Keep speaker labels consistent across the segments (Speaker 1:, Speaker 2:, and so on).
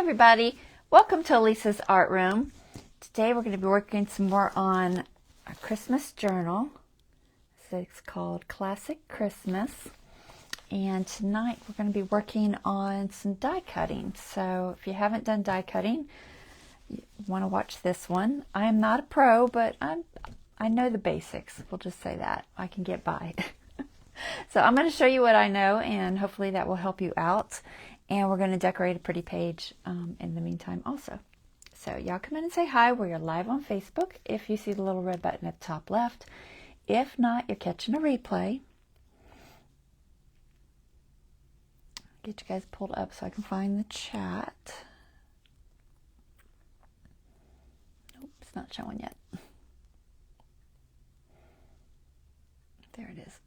Speaker 1: everybody, welcome to Lisa's Art Room. Today we're going to be working some more on a Christmas journal. It's called Classic Christmas. And tonight we're going to be working on some die cutting. So if you haven't done die cutting, you want to watch this one. I am not a pro, but I know the basics. We'll just say that. I can get by. So I'm going to show you what I know, and hopefully that will help you out. And we're going to decorate a pretty page in the meantime also. So y'all come in and say hi. We're live on Facebook if you see the little red button at the top left. If not, you're catching a replay. Get you guys pulled up so I can find the chat. Nope, it's not showing yet. There it is.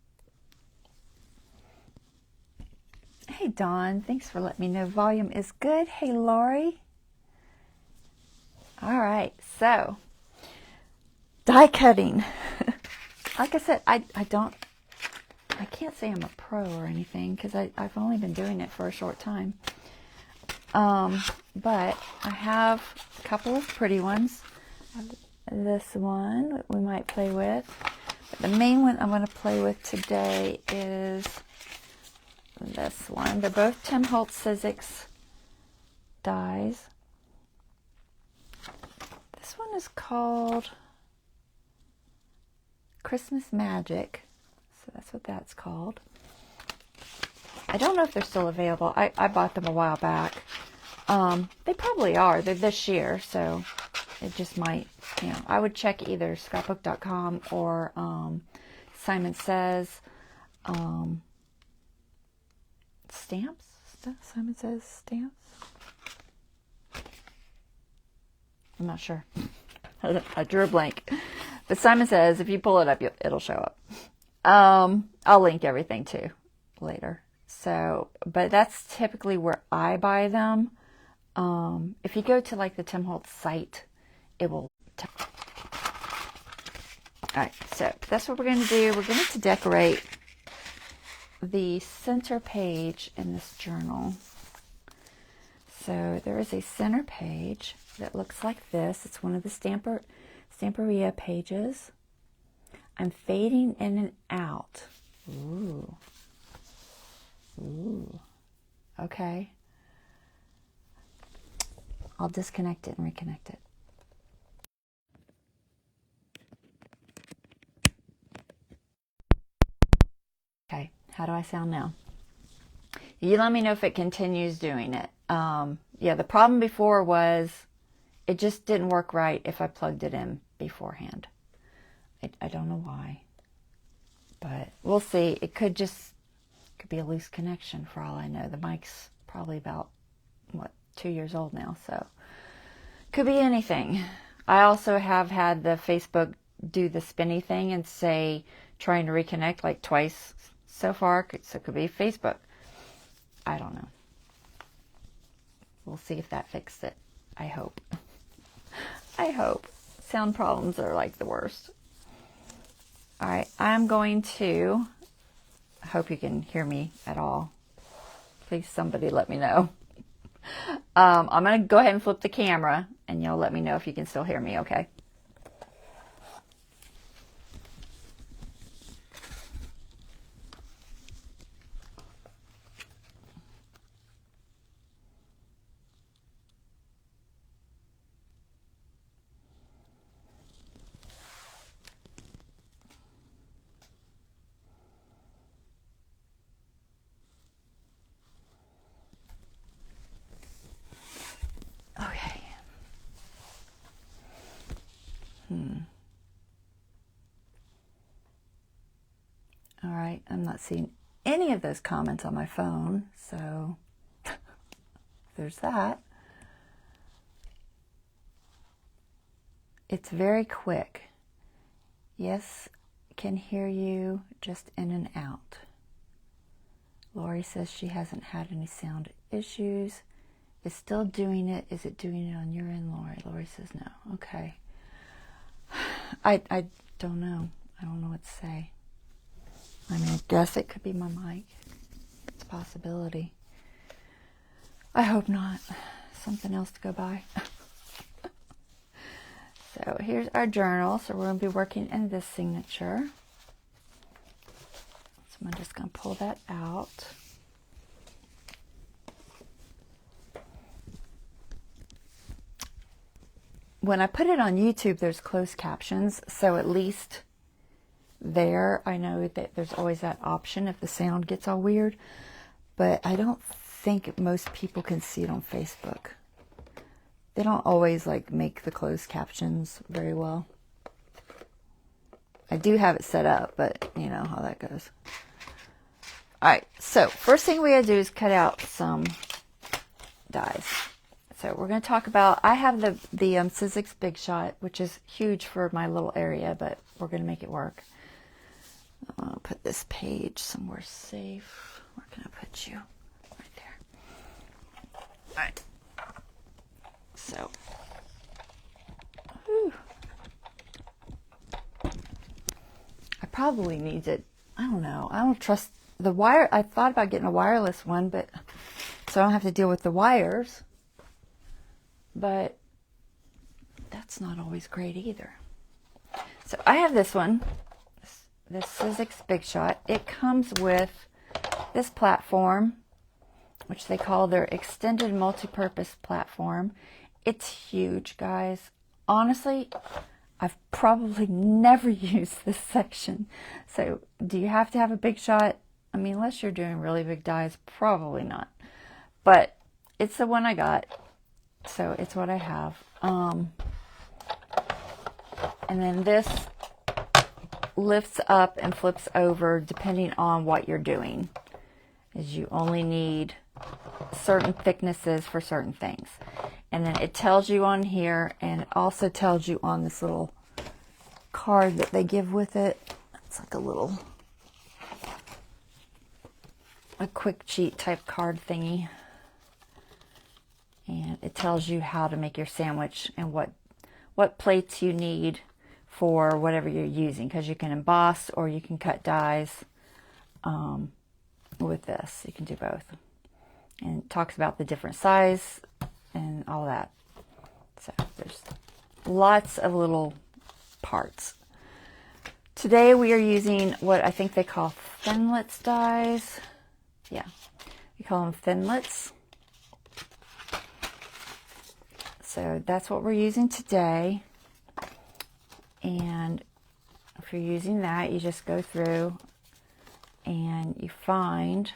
Speaker 1: Hey, Dawn. Thanks for letting me know volume is good. Hey, Lori. All right, so die cutting. Like I said, I can't say I'm a pro or anything because I've only been doing it for a short time. But I have a couple of pretty ones. This one that we might play with. But the main one I'm going to play with today is this one. They're both Tim Holtz Sizzix dies. This one is called Christmas Magic. So that's what that's called. I don't know if they're still available. I bought them a while back. They probably are. They're this year, so it just might, you know, I would check either scrapbook.com or Simon Says. Stamps? Simon Says stamps? I'm not sure. I drew a blank. But Simon Says, if you pull it up, it'll show up. I'll link everything too later. So, but that's typically where I buy them. If you go to like the Tim Holtz site, it will. Alright, so that's what we're going to do. We're going to decorate the center page in this journal. So there is a center page that looks like this. It's one of the Stamperia pages. I'm fading in and out. Ooh. Ooh. Okay. I'll disconnect it and reconnect it. Okay, how do I sound now? You let me know if it continues doing it. Yeah, the problem before was it just didn't work right if I plugged it in beforehand. I don't know why, but we'll see. It could be a loose connection for all I know. The mic's probably about, 2 years old now, so could be anything. I also have had the Facebook do the spinny thing and say trying to reconnect like twice so far, so it could be Facebook. I don't know. We'll see if that fixed it. I hope. I hope. Sound problems are like the worst. All right, I'm going to, I hope you can hear me at all. Please, somebody let me know. I'm going to go ahead and flip the camera, and you'll let me know if you can still hear me, okay? Okay. All right, I'm not seeing any of those comments on my phone, so there's that. It's very quick. Yes, can hear you just in and out. Lori says she hasn't had any sound issues. Is still doing it. Is it doing it on your end, Lori? Lori says no. Okay. I don't know. I don't know what to say. I mean, I guess it could be my mic. It's a possibility. I hope not. something else to go by. So here's our journal. So we're going to be working in this signature. So I'm just going to pull that out. When I put it on YouTube, there's closed captions. So at least there, I know that there's always that option if the sound gets all weird. But I don't think most people can see it on Facebook. They don't always like make the closed captions very well. I do have it set up, but you know how that goes. Alright, so first thing we gotta do is cut out some dies. So we're going to talk about, I have the Sizzix Big Shot, which is huge for my little area, but we're going to make it work. I'll put this page somewhere safe. Where can I put you? Right there. All right. So, whew. I probably need it. I don't know. I don't trust the wire. I thought about getting a wireless one, but so I don't have to deal with the wires. But that's not always great either. So I have this one, this Sizzix Big Shot. It comes with this platform, which they call their extended multi-purpose platform. It's huge, guys. Honestly, I've probably never used this section. So do you have to have a Big Shot? I mean, unless you're doing really big dies, probably not. But it's the one I got. So it's what I have. And then this lifts up and flips over depending on what you're doing. Is you only need certain thicknesses for certain things. And then it tells you on here, and it also tells you on this little card that they give with it. It's like a quick cheat type card thingy. And it tells you how to make your sandwich and what plates you need for whatever you're using. Because you can emboss or you can cut dies with this. You can do both. And it talks about the different size and all that. So there's lots of little parts. Today we are using what I think they call Thinlits dies. Yeah, we call them Thinlits. So that's what we're using today. And if you're using that, you just go through and you find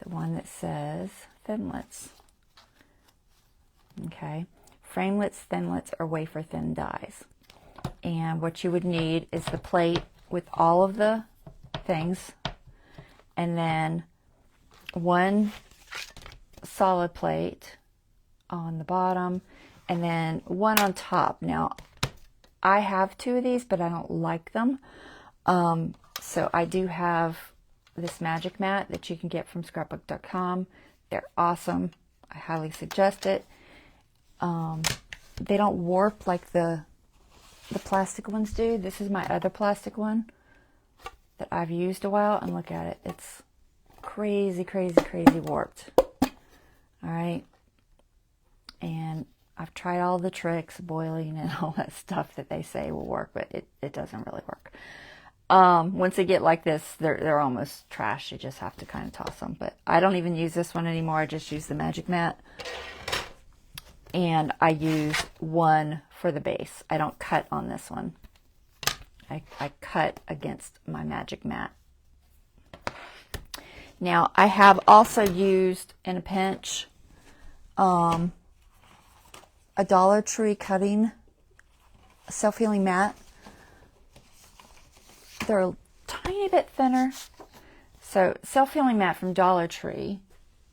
Speaker 1: the one that says Thinlits. Okay. Framelits, Thinlits, or wafer thin dies. And what you would need is the plate with all of the things. And then one solid plate on the bottom, and then one on top. Now, I have two of these, but I don't like them. So I do have this magic mat that you can get from scrapbook.com. They're awesome. I highly suggest it. They don't warp like the plastic ones do. This is my other plastic one that I've used a while, and look at it. It's crazy, crazy, crazy warped. All right. And I've tried all the tricks, boiling and all that stuff that they say will work, but it doesn't really work. Once they get like this, they're almost trash. You just have to kind of toss them. But I don't even use this one anymore. I just use the magic mat. And I use one for the base. I don't cut on this one. I cut against my magic mat. Now, I have also used, in a pinch, a Dollar Tree cutting self-healing mat. They're a tiny bit thinner. So self-healing mat from Dollar Tree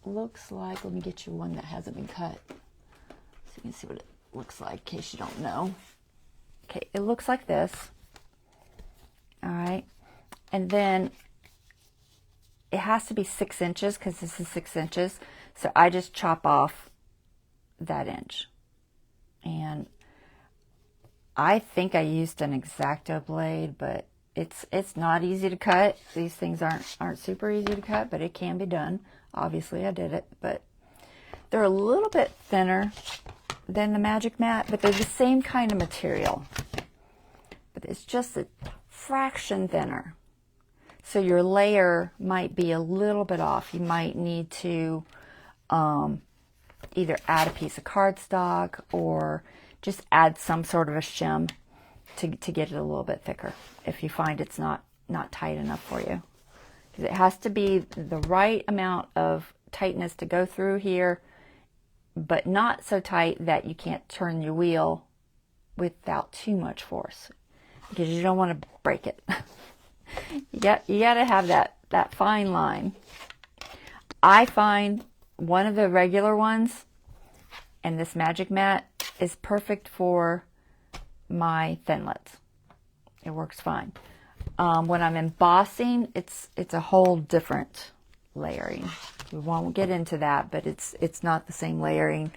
Speaker 1: looks like, let me get you one that hasn't been cut so you can see what it looks like in case you don't know. Okay, it looks like this. All right. And then it has to be 6 inches because this is 6 inches. So I just chop off that inch. And I think I used an X-Acto blade, but it's not easy to cut. These things aren't super easy to cut, but it can be done. Obviously I did it, but They're a little bit thinner than the Magic Mat, but they're the same kind of material. But it's just a fraction thinner. So your layer might be a little bit off. You might need to either add a piece of cardstock or just add some sort of a shim to get it a little bit thicker if you find it's not tight enough for you. Because it has to be the right amount of tightness to go through here, but not so tight that you can't turn your wheel without too much force, because you don't want to break it. you got to have that fine line. I find one of the regular ones and this Magic Mat is perfect for my Thinlits. It works fine. When I'm embossing, it's a whole different layering. We won't get into that, but it's not the same layering.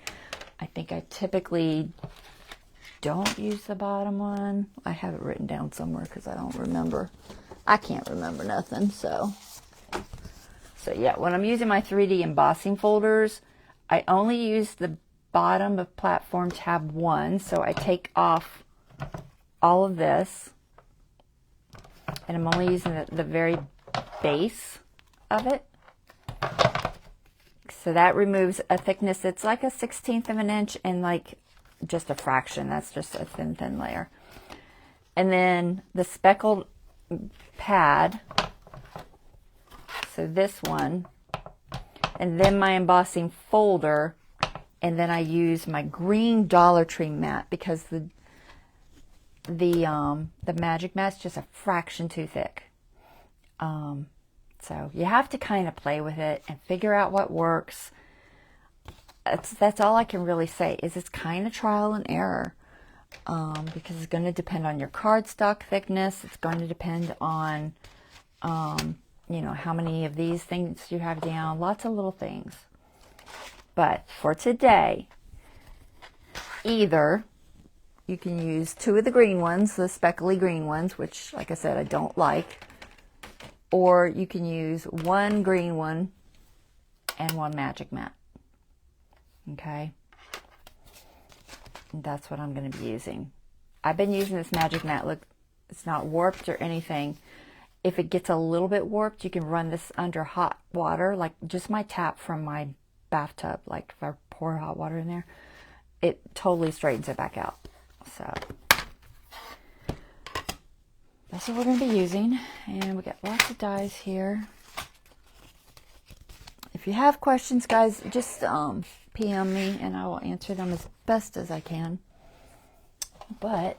Speaker 1: I think I typically don't use the bottom one. I have it written down somewhere because I don't remember. I can't remember nothing, so yeah, when I'm using my 3D embossing folders, I only use the bottom of platform tab 1, so I take off all of this, and I'm only using the very base of it. So that removes a thickness that's like 1/16 of an inch and like just a fraction. That's just a thin layer. And then the speckled pad, so this one, and then my embossing folder, and then I use my green Dollar Tree mat because the Magic Mat's just a fraction too thick. So you have to kind of play with it and figure out what works. That's all I can really say, is it's kind of trial and error, because it's going to depend on your cardstock thickness. It's going to depend on, you know, how many of these things you have down. Lots of little things. But for today, either you can use 2 of the green ones, the speckly green ones, which, like I said, I don't like. Or you can use 1 green one and 1 Magic Mat. Okay? And that's what I'm going to be using. I've been using this Magic Mat. Look, it's not warped or anything. If it gets a little bit warped, you can run this under hot water, like just my tap from my bathtub. Like if I pour hot water in there, it totally straightens it back out. So that's what we're going to be using, and we got lots of dies here. If you have questions, guys, just PM me and I will answer them as best as I can. But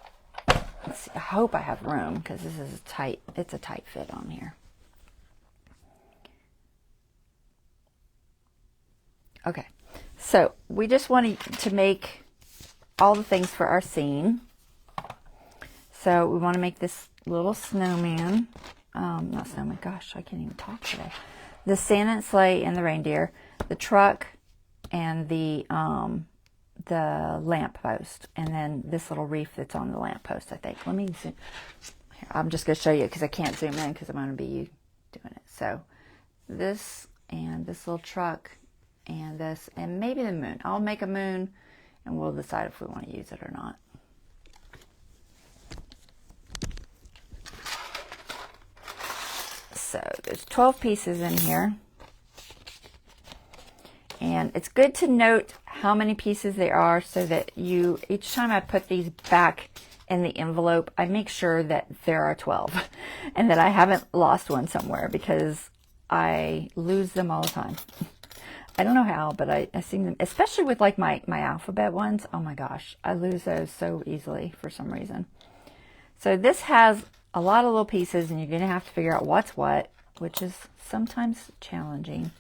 Speaker 1: let's see, I hope I have room because this is it's a tight fit on here. Okay, so we just wanted to make all the things for our scene. So we want to make this little snowman, not snowman, gosh, I can't even talk today. The Santa and sleigh and the reindeer, the truck, and the lamp post, and then this little wreath that's on the lamp post, I think. Let me zoom. Here, I'm just going to show you because I can't zoom in because I'm going to be doing it. So this and this little truck and this and maybe the moon. I'll make a moon and we'll decide if we want to use it or not. So there's 12 pieces in here, and it's good to note how many pieces there are so that each time I put these back in the envelope, I make sure that there are 12 and that I haven't lost one somewhere, because I lose them all the time. I don't know how, but I see them, especially with like my alphabet ones. Oh my gosh, I lose those so easily for some reason. So this has a lot of little pieces, and you're going to have to figure out what's what, which is sometimes challenging.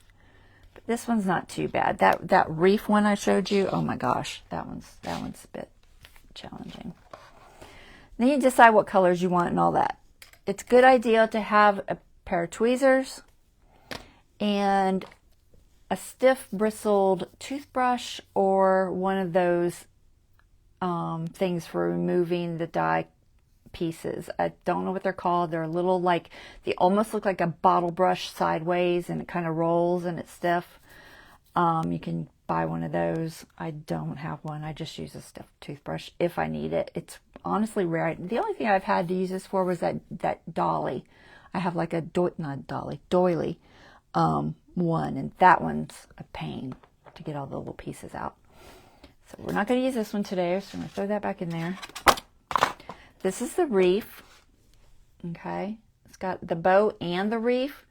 Speaker 1: But this one's not too bad. That wreath one I showed you, oh my gosh, that one's a bit challenging. Then you decide what colors you want and all that. It's a good idea to have a pair of tweezers and a stiff bristled toothbrush, or one of those things for removing the die pieces. I don't know what they're called. They're a little like, they almost look like a bottle brush sideways, and it kind of rolls and it's stiff. You can buy one of those. I don't have one. I just use a stiff toothbrush if I need it. It's honestly rare. The only thing I've had to use this for was that dolly. I have like a doily one, and that one's a pain to get all the little pieces out. So we're not going to use this one today, so I'm going to throw that back in there. This is the Wreath. Okay, it's got the bow and the wreath,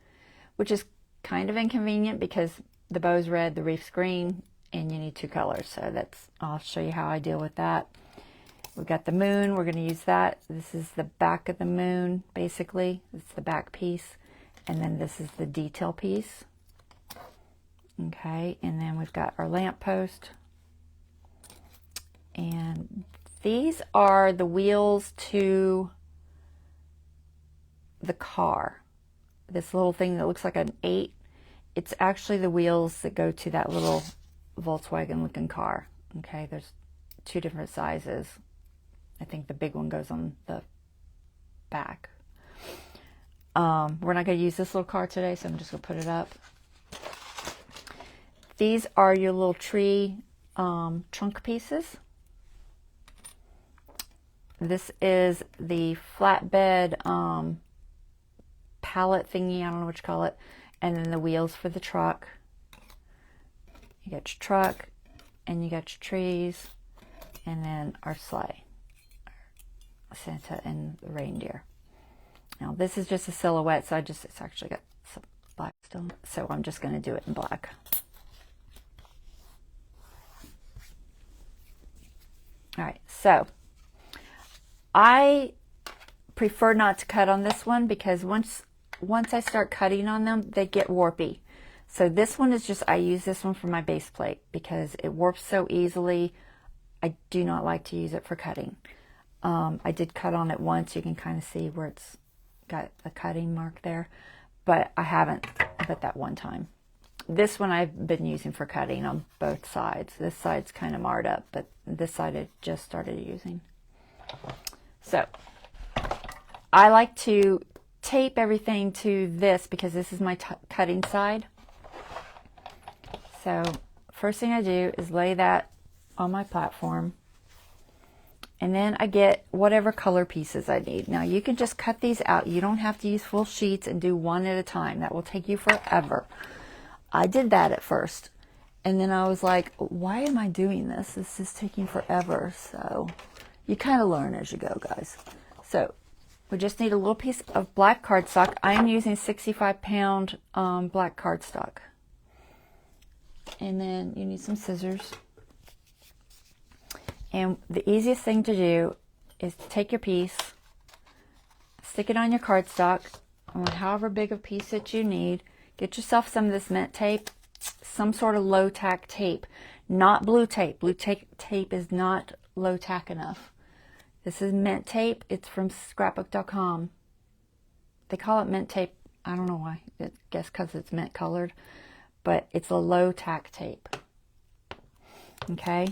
Speaker 1: which is kind of inconvenient because the bow's red, the wreath's green, and you need 2 colors. So I'll show you how I deal with that. We've got the moon. We're going to use that. This is the back of the moon, basically. It's the back piece. And then this is the detail piece. Okay, and then we've got our lamppost. And these are the wheels to the car. This little thing that looks like an 8, it's actually the wheels that go to that little Volkswagen looking car. Okay, there's 2 different sizes. I think the big one goes on the back. We're not going to use this little car today, so I'm just going to put it up. These are your little tree trunk pieces. This is the flatbed pallet thingy, I don't know what you call it, and then the wheels for the truck. You got your truck, and you got your trees, and then our sleigh, Santa and the reindeer. Now this is just a silhouette, so it's actually got some black still, so I'm just going to do it in black. All right, so I prefer not to cut on this one because once I start cutting on them, they get warpy. So this one is just, I use this one for my base plate because it warps so easily. I do not like to use it for cutting. I did cut on it once. You can kind of see where it's got the cutting mark there, but I haven't but that one time. This one I've been using for cutting on both sides. This side's kind of marred up, but this side I just started using. So I like to tape everything to this because this is my cutting side. So first thing I do is lay that on my platform, and then I get whatever color pieces I need. Now you can just cut these out. You don't have to use full sheets and do one at a time. That will take you forever. I did that at first, and then I was like, why am I doing this? This is taking forever. So you kind of learn as you go, guys. So we just need a little piece of black cardstock. I am using 65-pound black cardstock. And then you need some scissors. And the easiest thing to do is to take your piece, stick it on your cardstock, on however big a piece that you need. Get yourself some of this mint tape, some sort of low tack tape, not blue tape. Blue tape is not low tack enough. This is mint tape. It's from scrapbook.com. They call it mint tape. I don't know why. I guess because it's mint colored. But it's a low tack tape. Okay.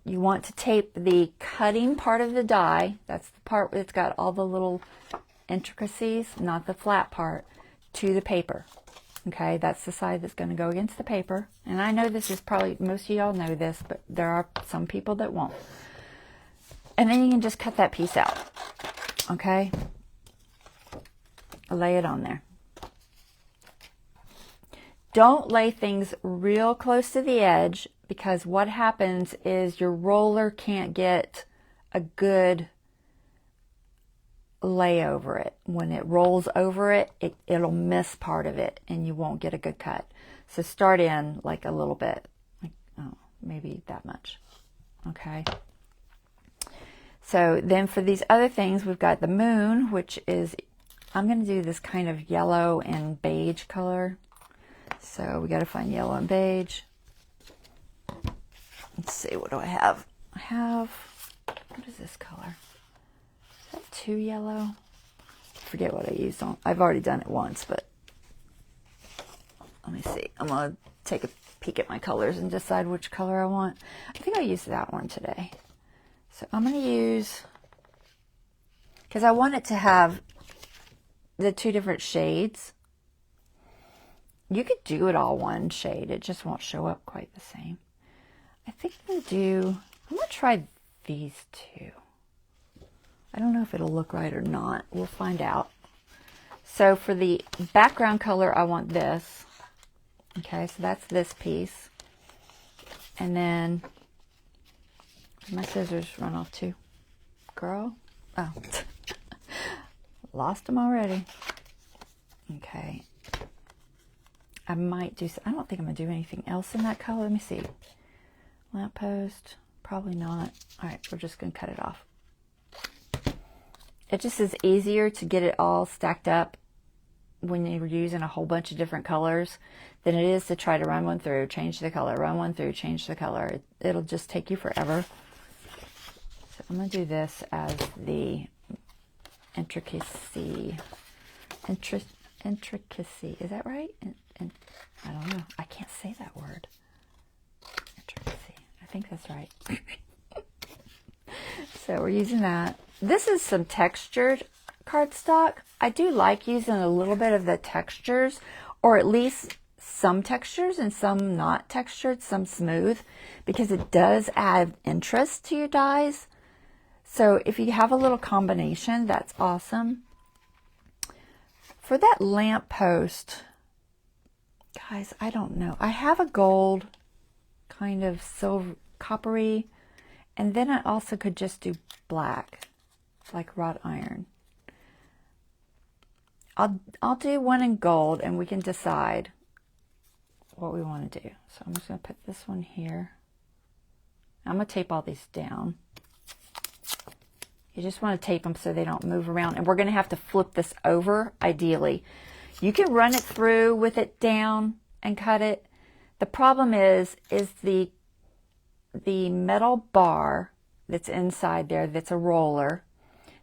Speaker 1: You want to tape the cutting part of the die. That's the part that's got all the little intricacies, not the flat part, to the paper. Okay. That's the side that's going to go against the paper. And I know this is probably, most of y'all know this, but there are some people that won't. And then you can just cut that piece out. Okay. Lay it on there. Don't lay things real close to the edge, because what happens is your roller can't get a good lay over it. When it rolls over it, it'll miss part of it and you won't get a good cut. So start in like a little bit, like, oh, maybe that much. Okay. So then for these other things, we've got the moon, which is, I'm going to do this kind of yellow and beige color. So we got to find yellow and beige. Let's see, what do I have? I have, what is this color? Is that too yellow? I forget what I used on. I've already done it once, but let me see. I'm going to take a peek at my colors and decide which color I want. I think I'll use that one today. So I'm going to use, because I want it to have the 2 different shades. You could do it all one shade. It just won't show up quite the same. I think I'm going to try these two. I don't know if it'll look right or not. We'll find out. So for the background color, I want this. Okay, so that's this piece. And then, my scissors run off too. Girl. Oh, lost them already. Okay. I might do, I don't think I'm going to do anything else in that color. Let me see. Lamppost, probably not. All right, we're just going to cut it off. It just is easier to get it all stacked up when you're using a whole bunch of different colors than it is to try to run one through, change the color, run one through, change the color. It'll just take you forever. So I'm going to do this as the intricacy. Intricacy, is that right? And I don't know. I can't say that word. Intricacy. I think that's right. So we're using that. This is some textured cardstock. I do like using a little bit of the textures, or at least some textures and some not textured, some smooth, because it does add interest to your dies. So if you have a little combination, that's awesome. For that lamp post, guys, I don't know. I have a gold, kind of silver, coppery, and then I also could just do black, like wrought iron. I'll do one in gold, and we can decide what we want to do. So I'm just going to put this one here. I'm going to tape all these down. You just want to tape them so they don't move around. And we're going to have to flip this over, ideally. You can run it through with it down and cut it. The problem is the metal bar that's inside there, that's a roller,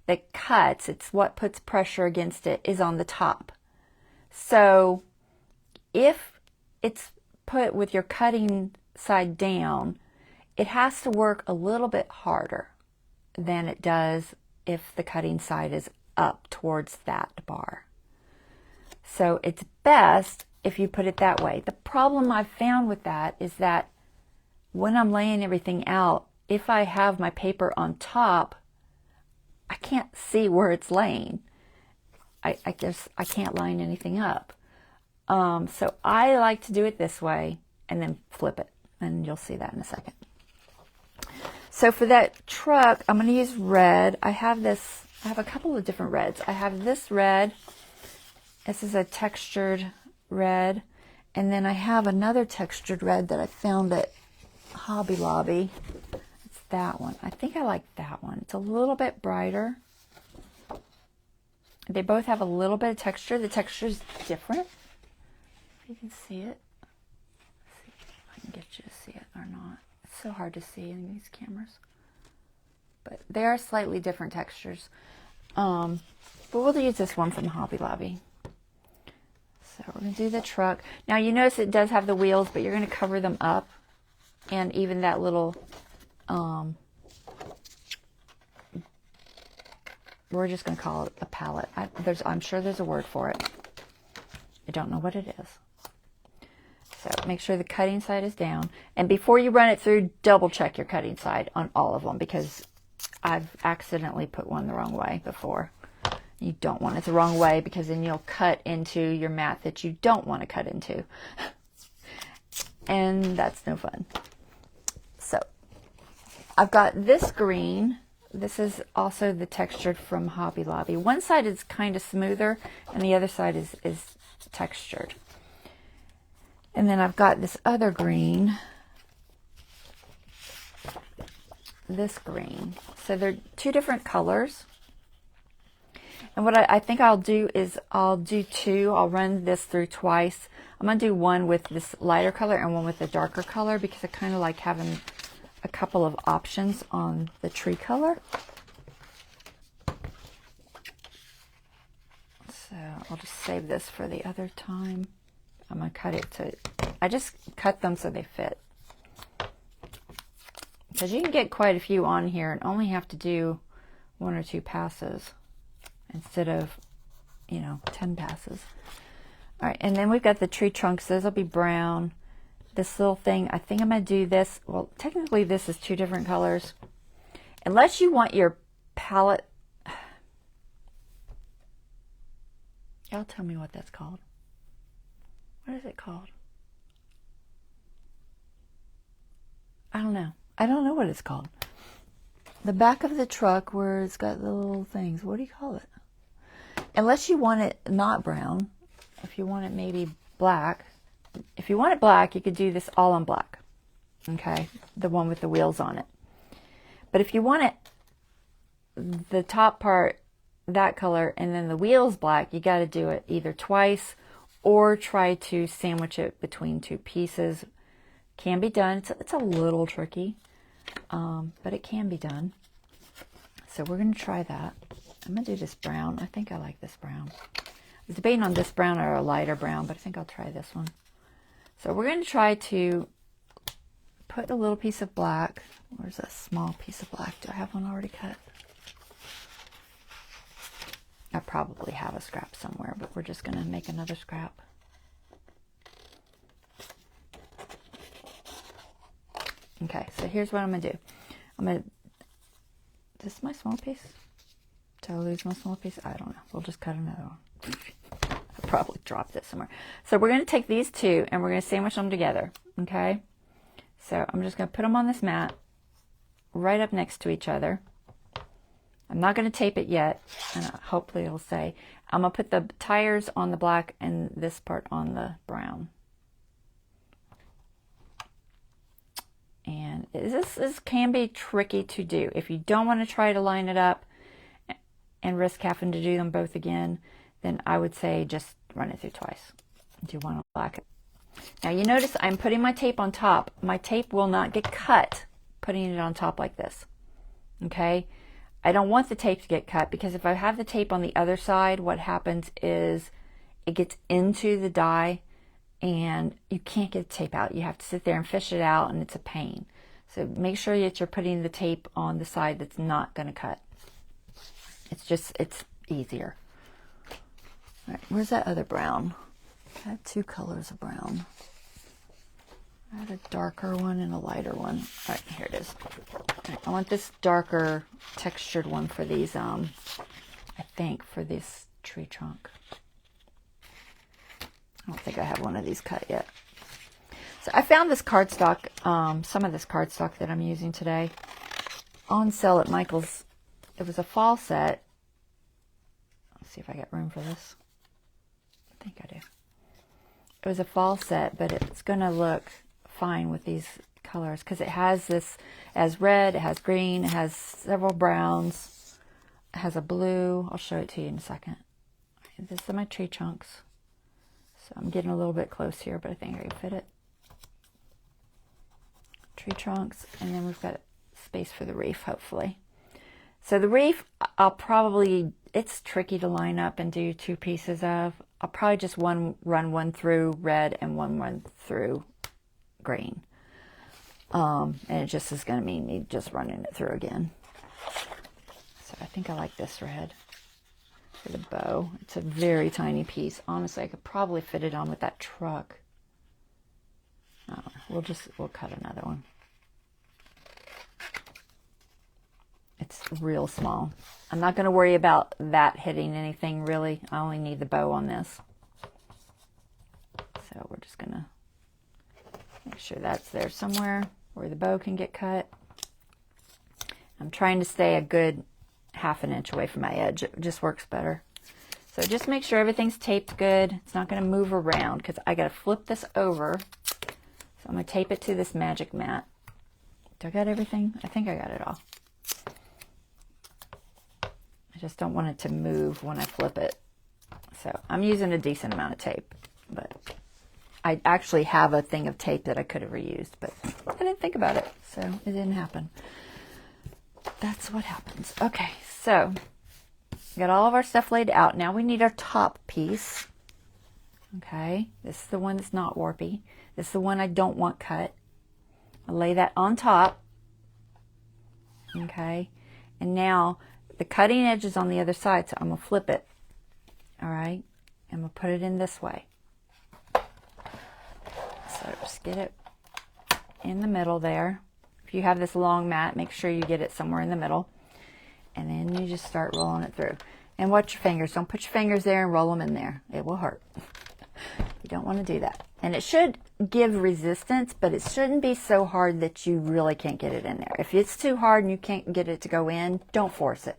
Speaker 1: that cuts, it's what puts pressure against it, is on the top. So if it's put with your cutting side down, it has to work a little bit harder than it does if the cutting side is up towards that bar. So it's best if you put it that way. The problem I've found with that is that when I'm laying everything out, if I have my paper on top, I can't see where it's laying. I can't line anything up. So I like to do it this way and then flip it, and you'll see that in a second. So for that truck, I'm going to use red. I have a couple of different reds. I have this red. This is a textured red. And then I have another textured red that I found at Hobby Lobby. It's that one. I think I like that one. It's a little bit brighter. They both have a little bit of texture. The texture is different. If you can see it. Let's see if I can get you to see it or not. It's so hard to see in these cameras. But they are slightly different textures. But we'll use this one from Hobby Lobby. So we're going to do the truck. Now you notice it does have the wheels, but you're going to cover them up. And even that little, we're just going to call it a palette. I'm sure there's a word for it. I don't know what it is. So make sure the cutting side is down. And before you run it through, double check your cutting side on all of them, because I've accidentally put one the wrong way before. You don't want it the wrong way, because then you'll cut into your mat that you don't want to cut into. And that's no fun. So I've got this green. This is also the textured from Hobby Lobby. One side is kind of smoother and the other side is textured. And then I've got this other green. This green. So they're two different colors. And what I think I'll do is I'll do two. I'll run this through twice. I'm going to do one with this lighter color and one with the darker color, because I kind of like having a couple of options on the tree color. So I'll just save this for the other time. I'm going to cut it to, I just cut them so they fit. Because you can get quite a few on here and only have to do 1 or 2 passes instead of, 10 passes. All right, and then we've got the tree trunks. Those will be brown. This little thing, I think I'm going to do this. Well, technically this is 2 different colors. Unless you want your palette. Y'all tell me what that's called. What is it called? I don't know. I don't know what it's called. The back of the truck where it's got the little things. What do you call it? Unless you want it not brown. If you want it maybe black. If you want it black, you could do this all on black. Okay? The one with the wheels on it. But if you want it, the top part, that color, and then the wheels black, you got to do it either twice or try to sandwich it between 2 pieces. Can be done. It's a little tricky, but it can be done. So we're going to try that. I'm going to do this brown. I think I like this brown. I was debating on this brown or a lighter brown, but I think I'll try this one. So we're going to try to put a little piece of black. Where's a small piece of black? Do I have one already cut? I probably have a scrap somewhere, but we're just going to make another scrap. Okay, so here's what I'm going to do. I'm going to... Is this my small piece? Did I lose my small piece? I don't know. We'll just cut another one. I probably dropped it somewhere. So we're going to take these 2 and we're going to sandwich them together. Okay? So I'm just going to put them on this mat right up next to each other. I'm not going to tape it yet, and hopefully it'll say. I'm going to put the tires on the black and this part on the brown. And this can be tricky to do. If you don't want to try to line it up and risk having to do them both again, then I would say just run it through twice. Do one on black. Now you notice I'm putting my tape on top. My tape will not get cut putting it on top like this. Okay? I don't want the tape to get cut because if I have the tape on the other side, what happens is it gets into the die and you can't get the tape out. You have to sit there and fish it out and it's a pain. So make sure that you're putting the tape on the side that's not going to cut. It's easier. All right, where's that other brown? I have 2 colors of brown. I had a darker one and a lighter one. All right, here it is. Right, I want this darker textured one for these, I think, for this tree trunk. I don't think I have one of these cut yet. So I found this cardstock, some of this cardstock that I'm using today, on sale at Michael's. It was a fall set. Let's see if I got room for this. I think I do. It was a fall set, but it's going to look fine with these colors because it has this as red, it has green, it has several browns, it has a blue. I'll show it to you in a second. These are my tree trunks. So I'm getting a little bit close here, but I think I can fit it. Tree trunks, and then we've got space for the wreath, hopefully. So the wreath, it's tricky to line up and do 2 pieces of. I'll probably just run one through red and one run through green. And it just is going to mean me just running it through again. So I think I like this red for the bow. It's a very tiny piece. Honestly, I could probably fit it on with that truck. We'll cut another one. It's real small. I'm not going to worry about that hitting anything really. I only need the bow on this. So we're just going to make sure that's there somewhere where the bow can get cut. I'm trying to stay a good ½ inch away from my edge. It just works better. So just make sure everything's taped good. It's not going to move around because I got to flip this over. So I'm going to tape it to this magic mat. Do I got everything? I think I got it all. I just don't want it to move when I flip it. So I'm using a decent amount of tape, but I actually have a thing of tape that I could have reused, but I didn't think about it, so it didn't happen. That's what happens. Okay, so we got all of our stuff laid out. Now we need our top piece. Okay, this is the one that's not warpy. This is the one I don't want cut. I'll lay that on top. Okay, and now the cutting edge is on the other side, so I'm going to flip it. All right, I'm going to put it in this way. just get it in the middle there. If you have this long mat, make sure you get it somewhere in the middle. And then you just start rolling it through. And watch your fingers. Don't put your fingers there and roll them in there. It will hurt. You don't want to do that. And it should give resistance, but it shouldn't be so hard that you really can't get it in there. If it's too hard and you can't get it to go in, don't force it.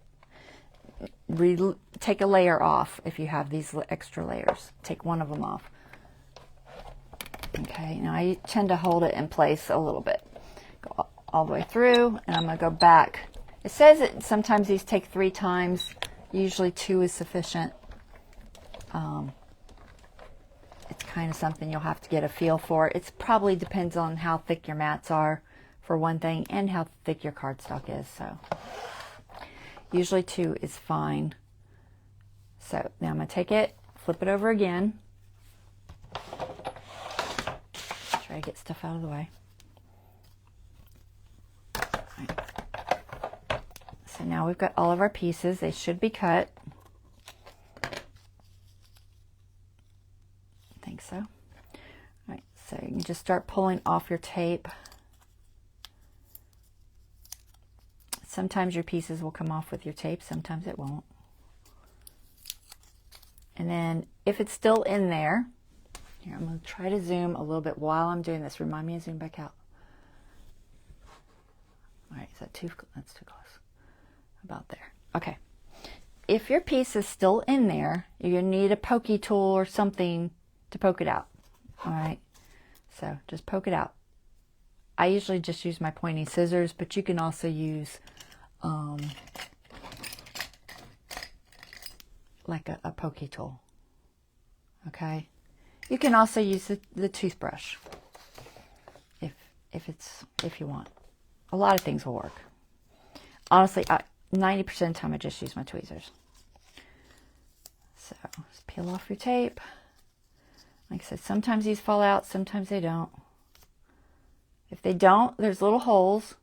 Speaker 1: Take a layer off if you have these extra layers. Take one of them off. Okay, now I tend to hold it in place a little bit. Go all the way through, and I'm going to go back. It says that sometimes these take 3 times. Usually 2 is sufficient. It's kind of something you'll have to get a feel for. It probably depends on how thick your mats are, for one thing, and how thick your cardstock is. So usually 2 is fine. So now I'm going to take it, flip it over again. Try to get stuff out of the way. Right. So now we've got all of our pieces. They should be cut. I think so. All right, so you can just start pulling off your tape. Sometimes your pieces will come off with your tape, sometimes it won't. And then if it's still in there, here, I'm going to try to zoom a little bit while I'm doing this. Remind me to zoom back out. All right, is that that's too close. About there. Okay. If your piece is still in there, you're going to need a pokey tool or something to poke it out. All right. So just poke it out. I usually just use my pointy scissors, but you can also use like a pokey tool. Okay. You can also use the toothbrush if you want. A lot of things will work. Honestly, 90% of the time I just use my tweezers. So just peel off your tape. Like I said, sometimes these fall out, sometimes they don't. If they don't, there's little holes.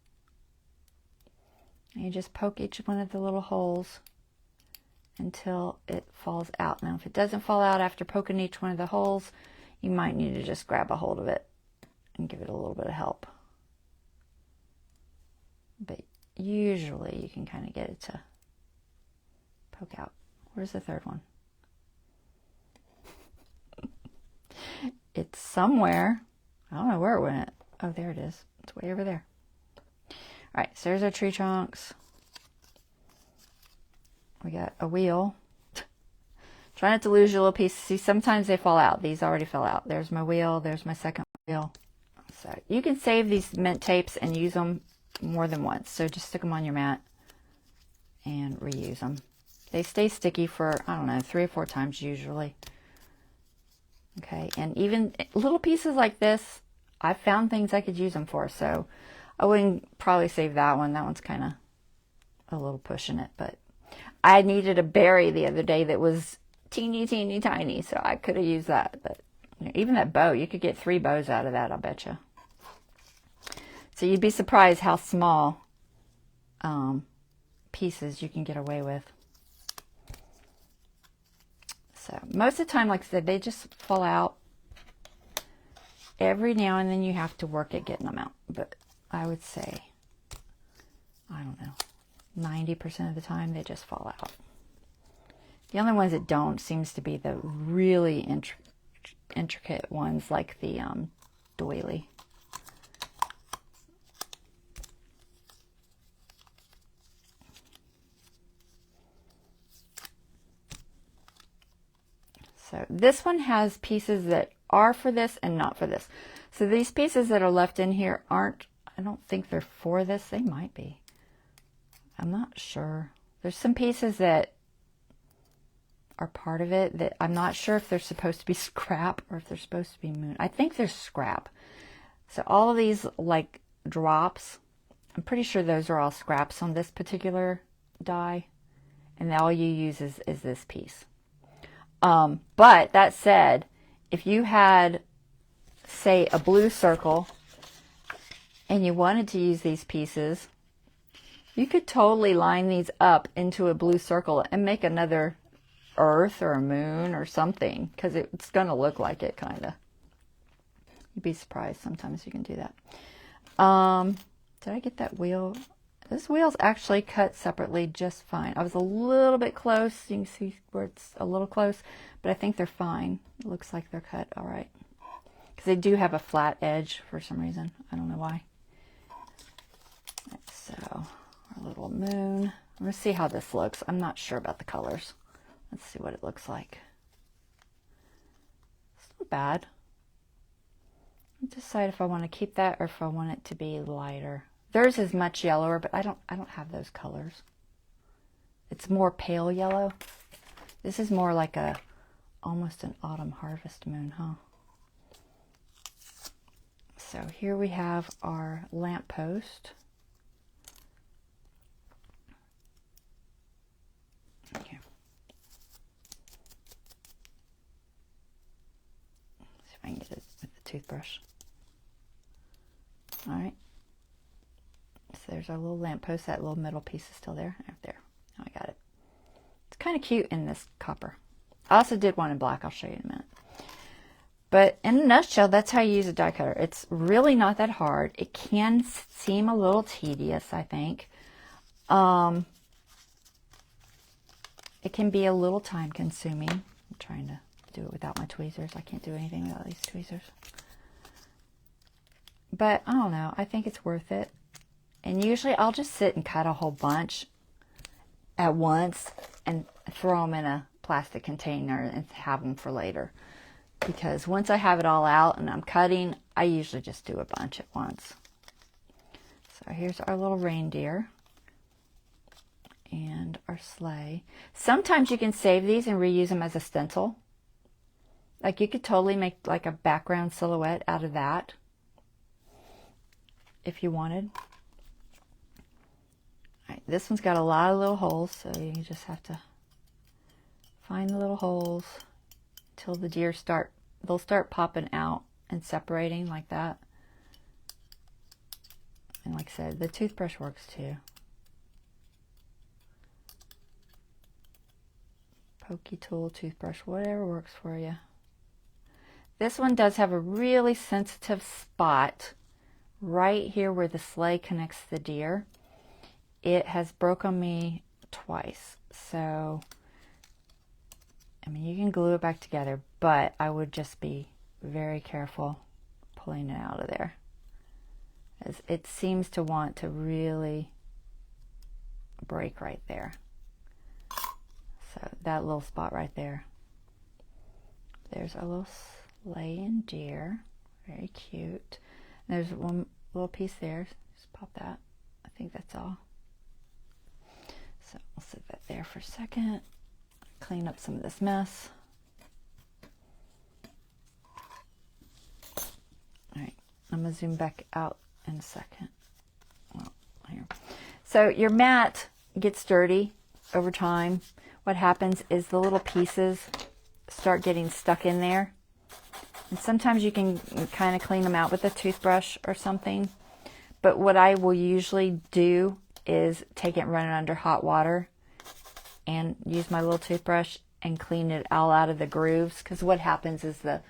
Speaker 1: And you just poke each one of the little holes until it falls out. Now, if it doesn't fall out after poking each one of the holes, you might need to just grab a hold of it and give it a little bit of help. But usually you can kind of get it to poke out. Where's the third one? It's somewhere. I don't know where it went. Oh, there it is. It's way over there. All right, so there's our tree trunks. We got a wheel. Try not to lose your little piece. See, sometimes they fall out. These already fell out. There's my wheel. There's my second wheel. So you can save these mint tapes and use them more than once. So just stick them on your mat and reuse them. They stay sticky for, I don't know, 3 or 4 times usually. Okay, and even little pieces like this, I found things I could use them for. So I wouldn't probably save that one. That one's kind of a little pushing it, but I needed a berry the other day that was teeny tiny, so I could have used that. But you know, even that bow, you could get 3 bows out of that, I'll bet you. So you'd be surprised how small pieces you can get away with. So most of the time, like I said, they just fall out. Every now and then you have to work at getting them out. But I would say, I don't know, 90% of the time they just fall out. The only ones that don't seems to be the really intricate ones, like the doily. So this one has pieces that are for this and not for this. So these pieces that are left in here aren't, I don't think they're for this. They might be. I'm not sure. There's some pieces that are part of it that I'm not sure if they're supposed to be scrap or if they're supposed to be moon. I think they're scrap. So all of these like drops, I'm pretty sure those are all scraps on this particular die. And all you use is this piece. But that said, if you had, say, a blue circle and you wanted to use these pieces, you could totally line these up into a blue circle and make another earth or a moon or something, because it's going to look like it, kind of. You'd be surprised. Sometimes you can do that. Did I get that wheel? This wheel's actually cut separately just fine. I was a little bit close. You can see where it's a little close, but I think they're fine. It looks like they're cut all right. Because they do have a flat edge for some reason. I don't know why. So, our little moon. I'm going to see how this looks. I'm not sure about the colors. Let's see what it looks like. It's not bad. I'll decide if I want to keep that or if I want it to be lighter. Theirs is much yellower, but I don't have those colors. It's more pale yellow. This is more like almost an autumn harvest moon, huh? So here we have our lamppost. Here. See if I can get it with the toothbrush. All right. So there's our little lamppost. That little middle piece is still there. Right there. Now I got it. It's kind of cute in this copper. I also did one in black. I'll show you in a minute. But in a nutshell, that's how you use a die cutter. It's really not that hard. It can seem a little tedious, I think. It can be a little time consuming. I'm trying to do it without my tweezers. I can't do anything without these tweezers. But I don't know. I think it's worth it. And usually I'll just sit and cut a whole bunch at once and throw them in a plastic container and have them for later. Because once I have it all out and I'm cutting, I usually just do a bunch at once. So here's our little reindeer and our sleigh. Sometimes you can save these and reuse them as a stencil. Like you could totally make like a background silhouette out of that if you wanted. All right, this one's got a lot of little holes, so you just have to find the little holes till the deer they'll start popping out and separating like that. And like I said, the toothbrush works too. Pokey tool, toothbrush, whatever works for you. This one does have a really sensitive spot right here where the sleigh connects the deer. It has broken me twice, so I mean, you can glue it back together, but I would just be very careful pulling it out of there, as it seems to want to really break right there. So that little spot right there. There's a little sleigh and deer. Very cute. And there's one little piece there. Just pop that. I think that's all. So I'll set that there for a second. Clean up some of this mess. All right, I'm gonna zoom back out in a second. Well, here. So your mat gets dirty over time. What happens is the little pieces start getting stuck in there. And sometimes you can kind of clean them out with a toothbrush or something. But what I will usually do is take it and run it under hot water and use my little toothbrush and clean it all out of the grooves. Because what happens is the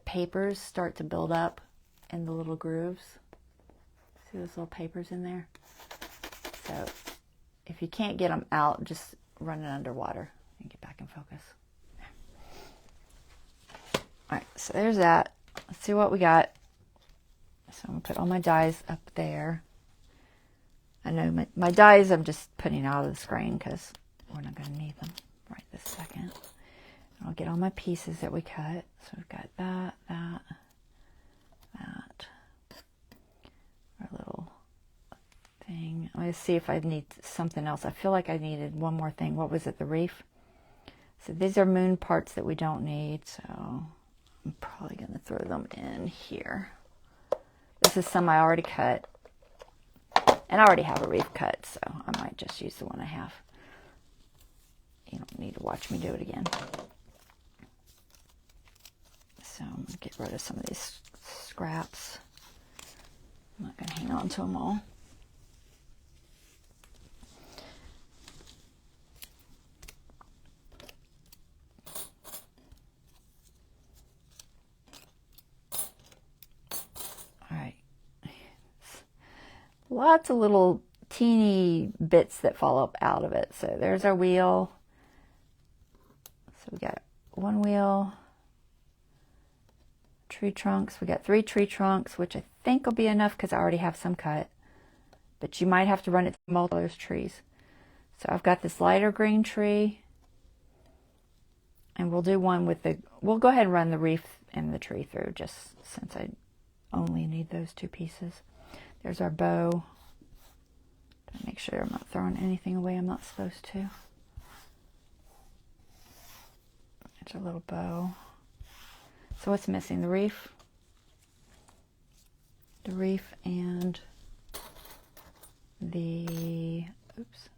Speaker 1: papers start to build up in the little grooves. See those little papers in there? So if you can't get them out, just run it underwater and get back in focus. All right, so there's that. Let's see what we got. So I'm gonna put all my dies up there. I know my dies I'm just putting out of the screen because we're not gonna need them right this second. And I'll get all my pieces that we cut. So we've got that, that. Our little thing. I'm gonna see if I need something else. I feel like I needed one more thing. What was it? The wreath? So these are moon parts that we don't need. So I'm probably gonna throw them in here. This is some I already cut. And I already have a wreath cut, so I might just use the one I have. You don't need to watch me do it again. So I'm going to get rid of some of these scraps. I'm not going to hang on to them all. lots of little teeny bits that fall up out of it. So there's our wheel. So we got one wheel, tree trunks. We got 3 tree trunks, which I think will be enough because I already have some cut. But you might have to run it through multiple of those trees. So I've got this lighter green tree. And we'll do one with the, we'll go ahead and run the wreath and the tree through just since I only need those 2 pieces. There's our bow. Make sure I'm not throwing anything away I'm not supposed to. There's our little bow. So what's missing? The wreath. The wreath and the, oops,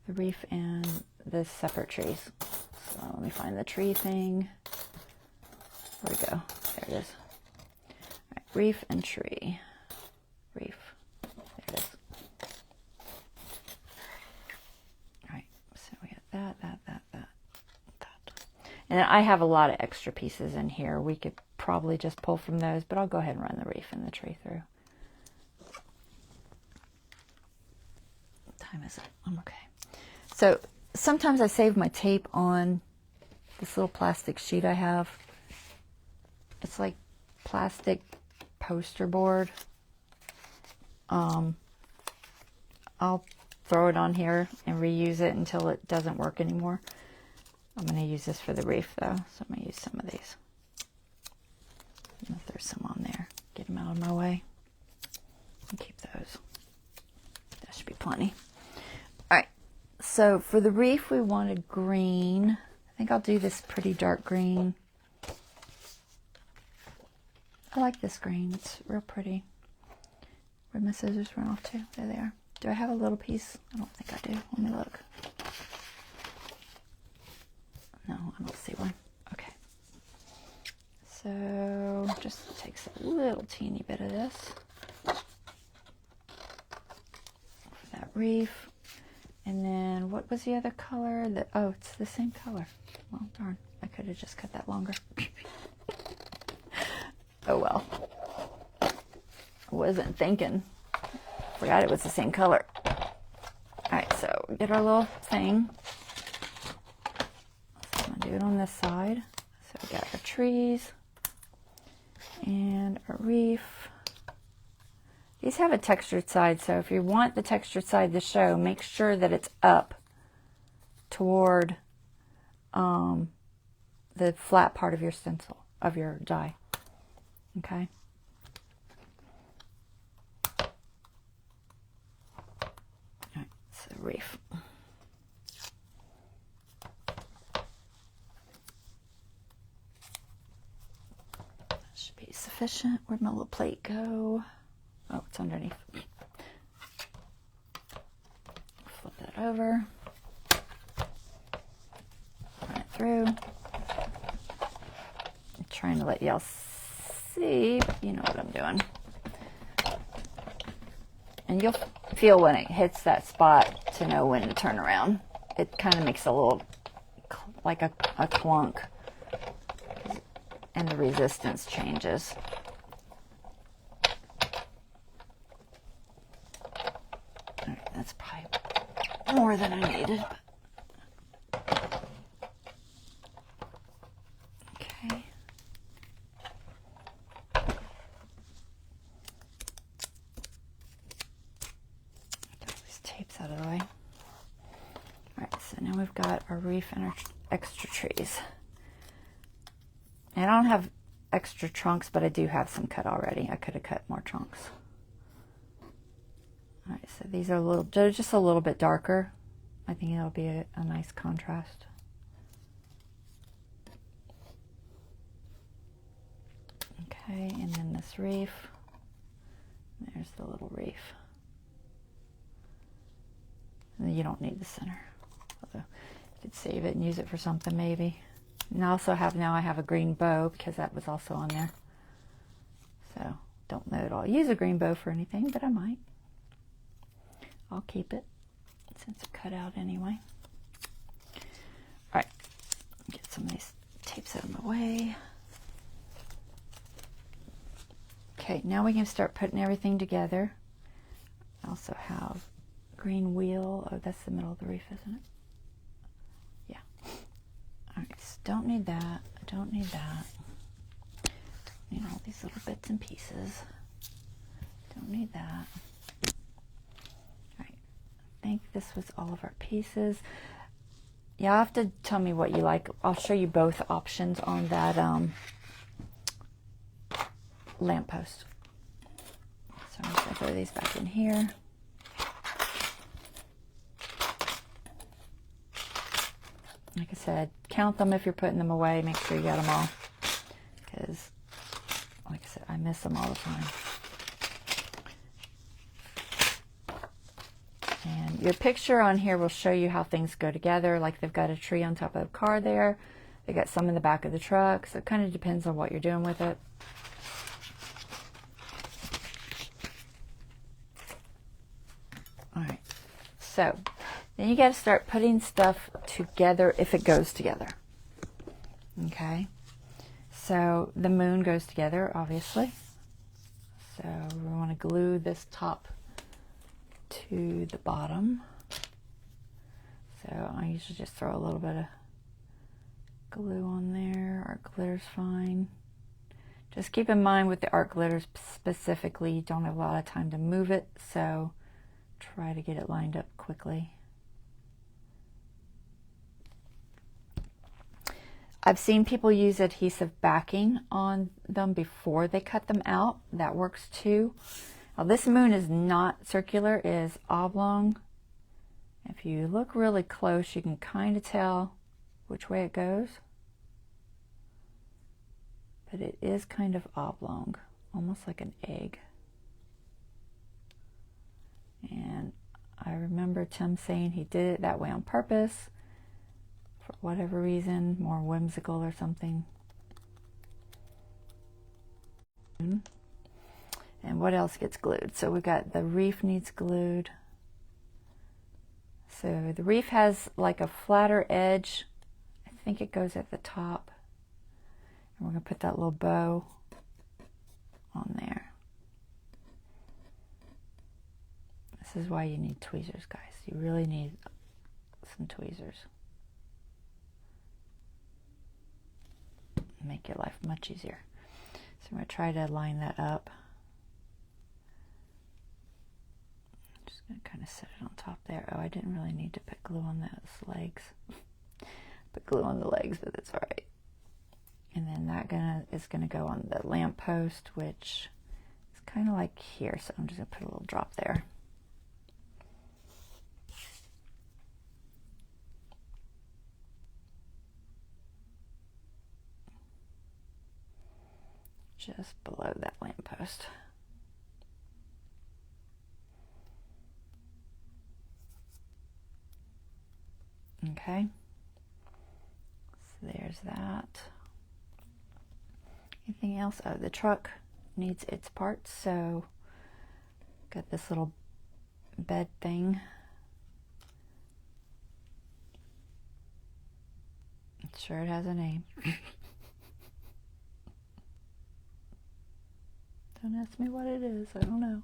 Speaker 1: the wreath and the separate trees. So let me find the tree thing. Where'd it go? There it is. All right, wreath and tree. Wreath. There it is. All right, so we got that. And I have a lot of extra pieces in here. We could probably just pull from those, but I'll go ahead and run the wreath and the tree through. What time is it? I'm okay. So sometimes I save my tape on this little plastic sheet I have. It's like plastic poster board. I'll throw it on here and reuse it until it doesn't work anymore. I'm going to use this for the wreath though, so I'm going to use some of these. I'm going to throw some on there, get them out of my way, and keep those. That should be plenty. All right, so for the wreath we wanted green. I think I'll do this pretty dark green. I like this green, it's real pretty. Where'd my scissors run off to? There they are. Do I have a little piece? I don't think I do. Let me look. No, I don't see one. Okay. So just takes a little teeny bit of this for that wreath. And then what was the other color? Oh, it's the same color. Well, darn. I could have just cut that longer. Oh well. I wasn't thinking. Forgot it was the same color. Alright, so get our little thing. So I'm going to do it on this side. So we got our trees and a wreath. These have a textured side, so if you want the textured side to show, make sure that it's up toward the flat part of your stencil, of your die. Okay. Alright, so wreath. That should be sufficient. Where'd my little plate go? Oh, it's underneath. Flip that over. Run it through. I'm trying to let y'all see, but you know what I'm doing. And you'll feel when it hits that spot to know when to turn around. It kind of makes a little, like a clunk. And the resistance changes. Alright, that's probably more than I needed. Okay. Get all these tapes out of the way. Alright, so now we've got our wreath and our extra trees. And I don't have extra trunks, but I do have some cut already. I could have cut more trunks. All right, so these are they're just a little bit darker. I think it'll be a nice contrast. Okay, and then this wreath. There's the little wreath. And you don't need the center. Although you could save it and use it for something maybe. And I also have, now I have a green bow because that was also on there. So don't know that I'll use a green bow for anything, but I might. I'll keep it since it's cut out anyway. All right, get some of these tapes out of my way. Okay, now we can start putting everything together. I'll also have green wheel. Oh, that's the middle of the wreath, isn't it? Yeah. All right, so don't need that. I don't need that. Don't need all these little bits and pieces. Don't need that. All right, I think this was all of our pieces. You have to tell me what you like. I'll show you both options on that lamppost. So I'm just going to throw these back in here. Like I said, count them if you're putting them away. Make sure you got them all. Because, like I said, I miss them all the time. And your picture on here will show you how things go together. Like they've got a tree on top of the car there. They got some in the back of the truck. So it kind of depends on what you're doing with it. All right. So then you got to start putting stuff together if it goes together. Okay. So the moon goes together, obviously. So we want to glue this top to the bottom. So I usually just throw a little bit of glue on there. Art glitter's fine. Just keep in mind with the art glitter specifically, you don't have a lot of time to move it, so try to get it lined up quickly. I've seen people use adhesive backing on them before they cut them out. That works too. Now this moon is not circular, it is oblong. If you look really close, you can kind of tell which way it goes. But it is kind of oblong, almost like an egg. And I remember Tim saying he did it that way on purpose, for whatever reason, more whimsical or something. And what else gets glued? So we got the wreath needs glued. So the wreath has like a flatter edge. I think it goes at the top. And we're going to put that little bow on there. This is why you need tweezers, guys. You really need some tweezers. Make your life much easier. So I'm going to try to line that up. I'm just going to kind of set it on top there. Oh, I didn't really need to put glue on those legs. Put glue on the legs, but that's all right. And then that is going to go on the lamp post, which is kind of like here. So I'm just going to put a little drop there. Just below that lamppost. Okay, so there's that. Anything else? Oh, the truck needs its parts, so got this little bed thing. I'm sure it has a name. Don't ask me what it is. I don't know.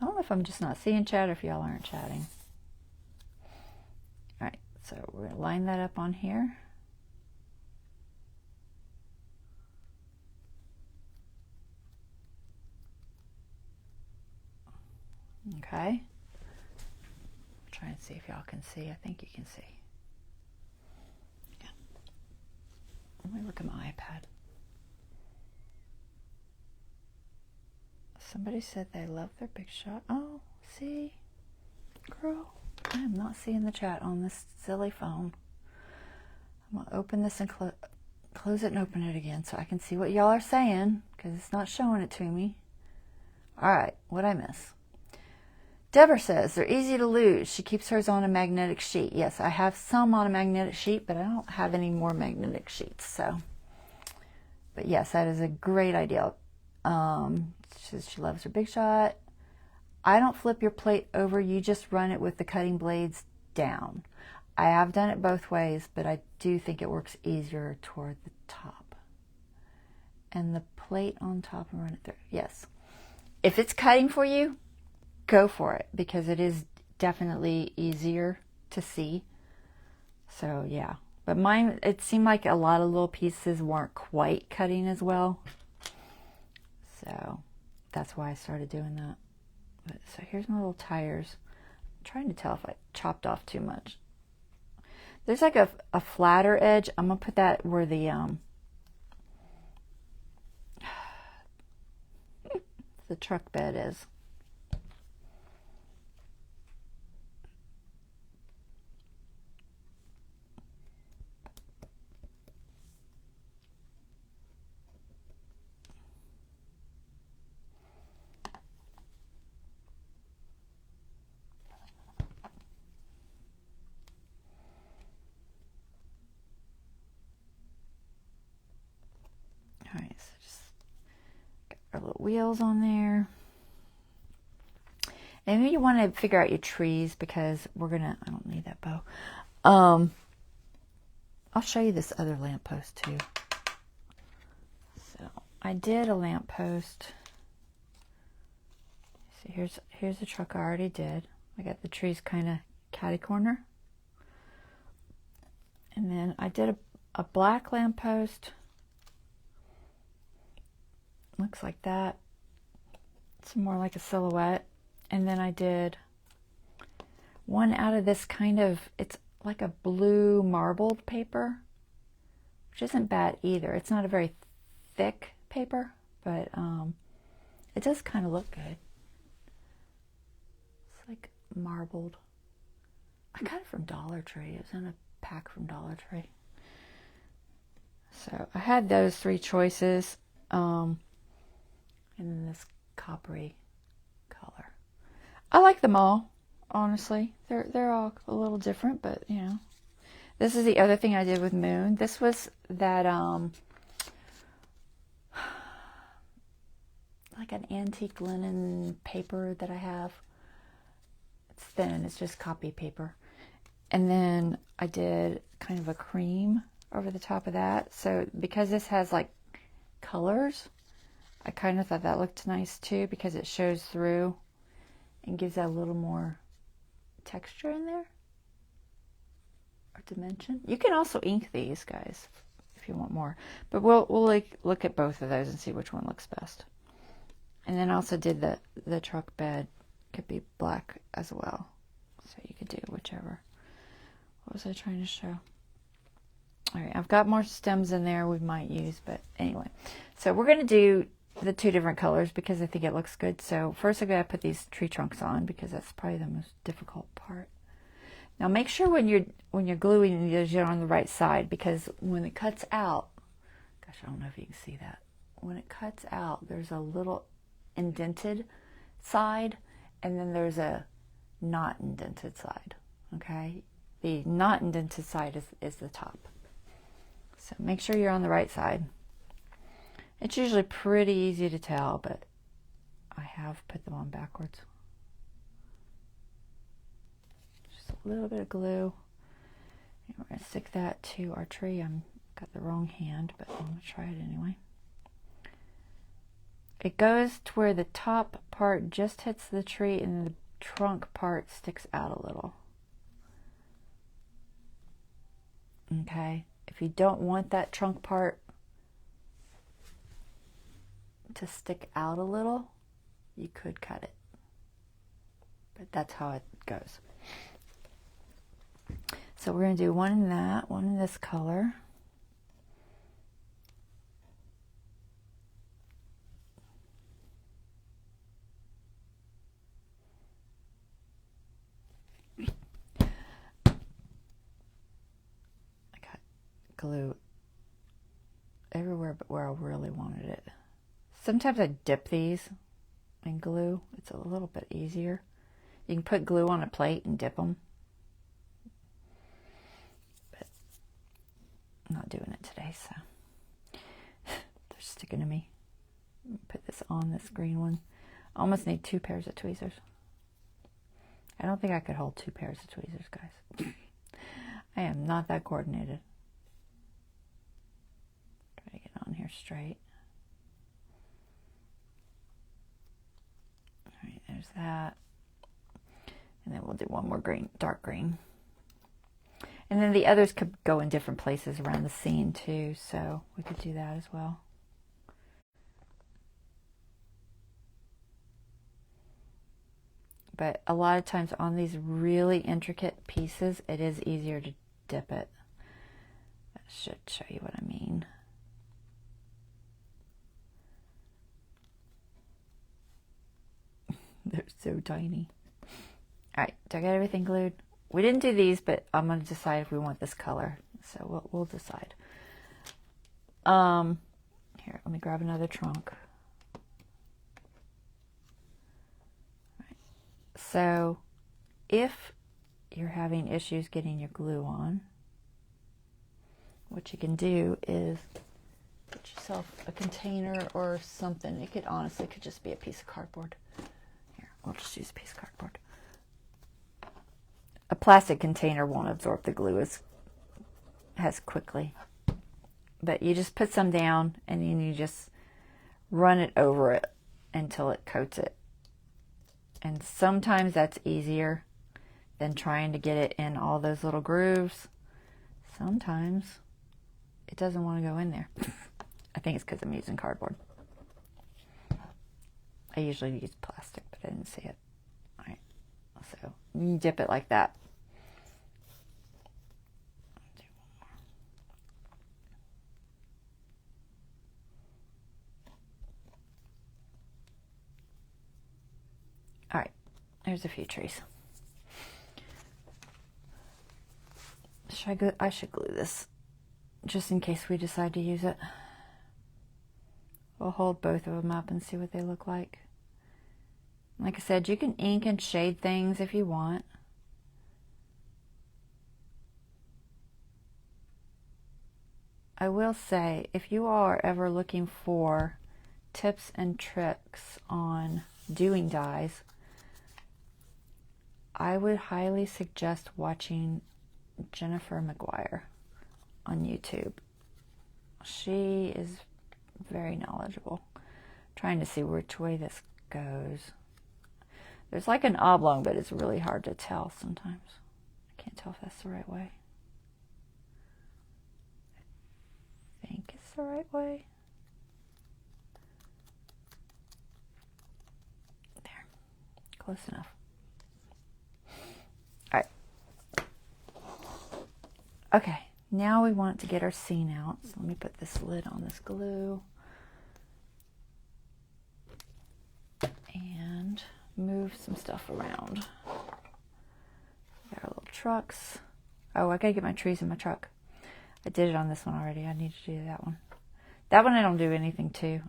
Speaker 1: I don't know if I'm just not seeing chat or if y'all aren't chatting. All right, so we're going to line that up on here. Okay. Try and see if y'all can see. I think you can see. Yeah. Let me look at my iPad. Somebody said they love their Big Shot. Oh, see? Girl, I am not seeing the chat on this silly phone. I'm going to open this and close it and open it again so I can see what y'all are saying, because it's not showing it to me. All right, what'd I miss? Deborah says they're easy to lose. She keeps hers on a magnetic sheet. Yes, I have some on a magnetic sheet, but I don't have any more magnetic sheets. So, but yes, that is a great idea. She says she loves her Big Shot. I don't flip your plate over. You just run it with the cutting blades down. I have done it both ways, but I do think it works easier toward the top. And the plate on top and run it through. Yes. If it's cutting for you, go for it, because it is definitely easier to see. So yeah, but mine, it seemed like a lot of little pieces weren't quite cutting as well. So that's why I started doing that. But, so here's my little tires. I'm trying to tell if I chopped off too much. There's like a flatter edge. I'm gonna put that where the truck bed is. All right, so just got our little wheels on there. And maybe you want to figure out your trees, because we're gonna, I don't need that bow. I'll show you this other lamppost too. So I did a lamppost. See, here's the truck I already did. I got the trees kind of catty corner. And then I did a black lamppost. Looks like that. It's more like a silhouette. And then I did one out of this kind of, it's like a blue marbled paper, which isn't bad either. It's not a very thick paper, but it does kind of look good. It's like marbled. I got it from Dollar Tree. It was in a pack from Dollar Tree. So I had those three choices, and then this coppery color. I like them all, honestly. They're all a little different, but you know. This is the other thing I did with Moon. This was that like an antique linen paper that I have. It's thin, it's just copy paper. And then I did kind of a cream over the top of that. So because this has like colors, I kind of thought that looked nice too, because it shows through and gives that a little more texture in there, or dimension. You can also ink these, guys, if you want more. But we'll like look at both of those and see which one looks best. And then I also did the truck bed. Could be black as well, so you could do whichever. What was I trying to show? All right, I've got more stems in there we might use, but anyway. So we're going to do the two different colors because I think it looks good. So first I got to put these tree trunks on, because that's probably the most difficult part. Now make sure when you're gluing these, you're on the right side, because when it cuts out, gosh, I don't know if you can see that. When it cuts out, there's a little indented side, and then there's a not indented side. Okay, the not indented side is the top. So make sure you're on the right side. It's usually pretty easy to tell, but I have put them on backwards. Just a little bit of glue. And we're going to stick that to our tree. I've got the wrong hand, but I'm going to try it anyway. It goes to where the top part just hits the tree and the trunk part sticks out a little. Okay, if you don't want that trunk part to stick out a little, you could cut it. But that's how it goes. So we're going to do one in that, one in this color. Glue everywhere but where I really wanted it. Sometimes I dip these in glue. It's a little bit easier. You can put glue on a plate and dip them. But I'm not doing it today, so they're sticking to me. Put this on this green one. I almost need 2 pairs of tweezers. I don't think I could hold 2 pairs of tweezers, guys. I am not that coordinated. Try to get on here straight. All right, there's that. And then we'll do one more green, dark green. And then the others could go in different places around the scene too, so we could do that as well. But a lot of times on these really intricate pieces, it is easier to dip it. That should show you what I mean. They're so tiny. All right, do I get everything glued? We didn't do these, but I'm going to decide if we want this color. So we'll decide. Here, let me grab another trunk. All right. So if you're having issues getting your glue on, what you can do is get yourself a container or something. It could honestly could just be a piece of cardboard. Here, we'll just use a piece of cardboard. A plastic container won't absorb the glue as quickly. But you just put some down and then you just run it over it until it coats it. And sometimes that's easier than trying to get it in all those little grooves. Sometimes it doesn't want to go in there. I think it's because I'm using cardboard. I usually use plastic, but I didn't see it. All right, so you dip it like that. All right, there's a few trees. I should glue this just in case we decide to use it. We'll hold both of them up and see what they look like. Like I said, you can ink and shade things if you want. I will say, if you are ever looking for tips and tricks on doing dies, I would highly suggest watching Jennifer McGuire on YouTube. She is very knowledgeable. I'm trying to see which way this goes. There's like an oblong, but it's really hard to tell sometimes. I can't tell if that's the right way. I think it's the right way. There. Close enough. Okay, now we want to get our scene out. So let me put this lid on this glue. And move some stuff around. Got our little trucks. Oh, I gotta get my trees in my truck. I did it on this one already. I need to do that one. That one I don't do anything to.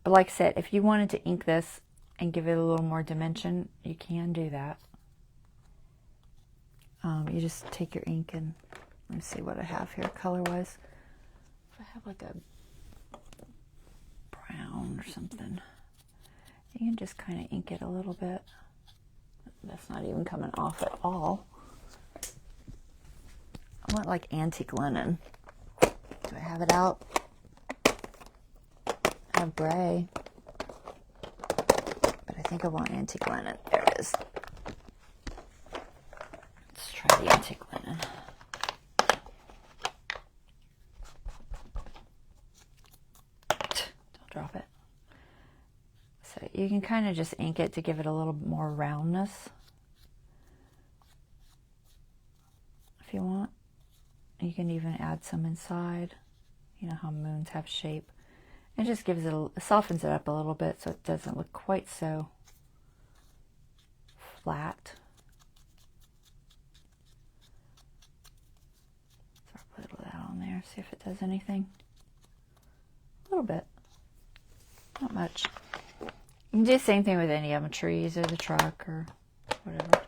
Speaker 1: But like I said, if you wanted to ink this and give it a little more dimension, you can do that. You just take your ink and let me see what I have here color-wise. If I have like a brown or something, you can just kind of ink it a little bit. That's not even coming off at all. I want like antique linen. Do I have it out? I have gray, but I think I want antique linen. There it is. Try the antique linen. Don't drop it. So you can kind of just ink it to give it a little more roundness if you want. You can even add some inside. You know how moons have shape. It just gives it softens it up a little bit so it doesn't look quite so flat. There, see if it does anything. A little bit, not much. You can do the same thing with any of them, trees or the truck or whatever.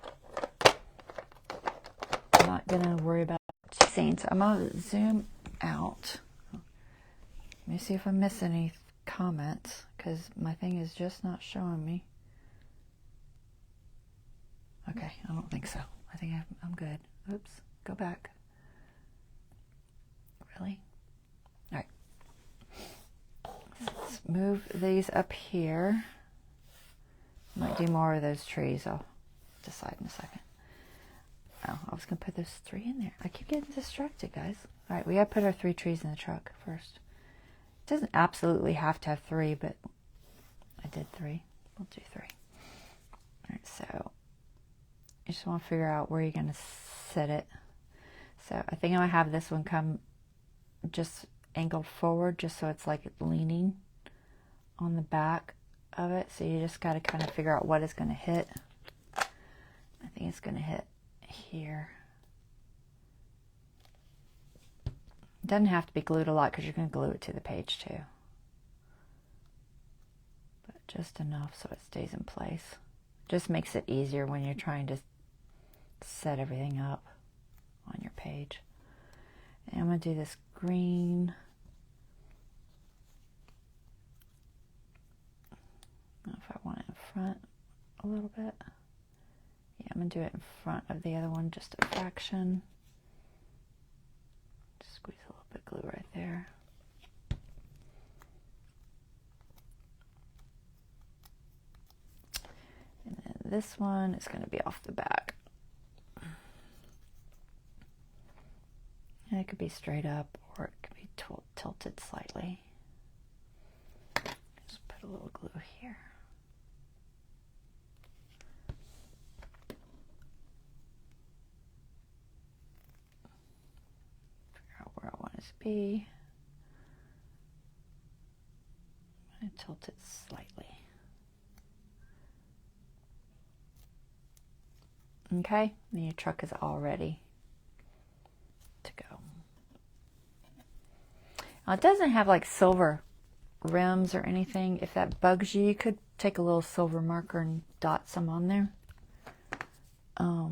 Speaker 1: I'm not gonna worry about scenes. I'm gonna zoom out. Let me see if I miss any comments because my thing is just not showing me. Okay, I don't think so. I think I'm good. Oops, go back. Really? All right. Let's move these up here. Might do more of those trees. I'll decide in a second. Oh, I was going to put those 3 in there. I keep getting distracted, guys. All right, we got to put our 3 trees in the truck first. It doesn't absolutely have to have 3, but I did 3. We'll do 3. All right, so you just want to figure out where you're going to set it. So I think I'm going to have this one come just angled forward, just so it's like leaning on the back of it. So you just got to kind of figure out what it's going to hit. I think it's going to hit here. It doesn't have to be glued a lot because you're going to glue it to the page too. But just enough so it stays in place. Just makes it easier when you're trying to set everything up on your page. And I'm going to do this green. I don't know if I want it in front a little bit. Yeah, I'm going to do it in front of the other one, just a fraction. Just squeeze a little bit of glue right there. And then this one is going to be off the back. And it could be straight up or it could be tilted slightly. Just put a little glue here. Figure out where I want it to be. I'm going to tilt it slightly. Okay, and your truck is all ready to go. Now, it doesn't have like silver rims or anything. If that bugs you, you could take a little silver marker and dot some on there. I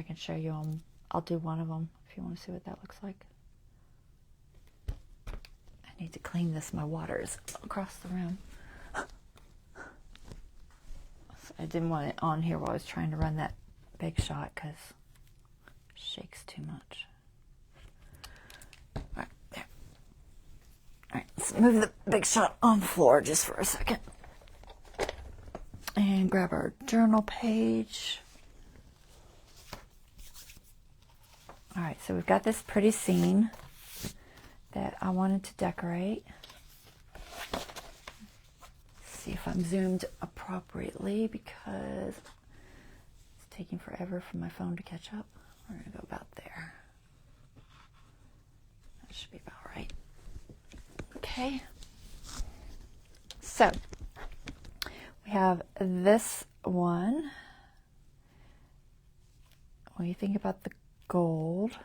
Speaker 1: can show you them. I'll do one of them if you want to see what that looks like. I need to clean this. My water is across the room. I didn't want it on here while I was trying to run that Big Shot because it shakes too much. All right, there. All right, let's move the Big Shot on the floor just for a second. And grab our journal page. All right, so we've got this pretty scene that I wanted to decorate. See if I'm zoomed appropriately because it's taking forever for my phone to catch up. We're going to go about there. That should be about right. Okay. So we have this one. When you think about the gold,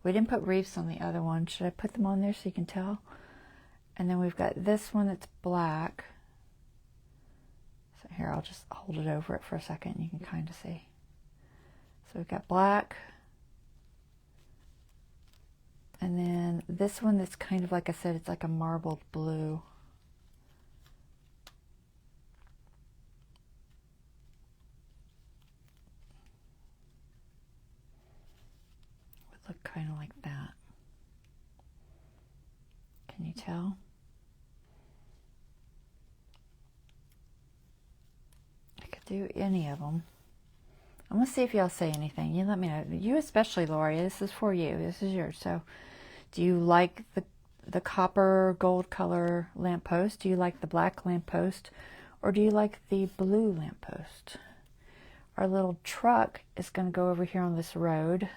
Speaker 1: we didn't put wreaths on the other one. Should I put them on there so you can tell? And then we've got this one that's black. So here, I'll just hold it over it for a second. You can kind of see. So we've got black. And then this one that's kind of, like I said, it's like a marbled blue. Would look kind of like that. Can you tell? I could do any of them. I'm going to see if y'all say anything. You let me know. You especially, Lori. This is for you. This is yours. So do you like the copper gold color lamppost? Do you like the black lamppost? Or do you like the blue lamppost? Our little truck is going to go over here on this road.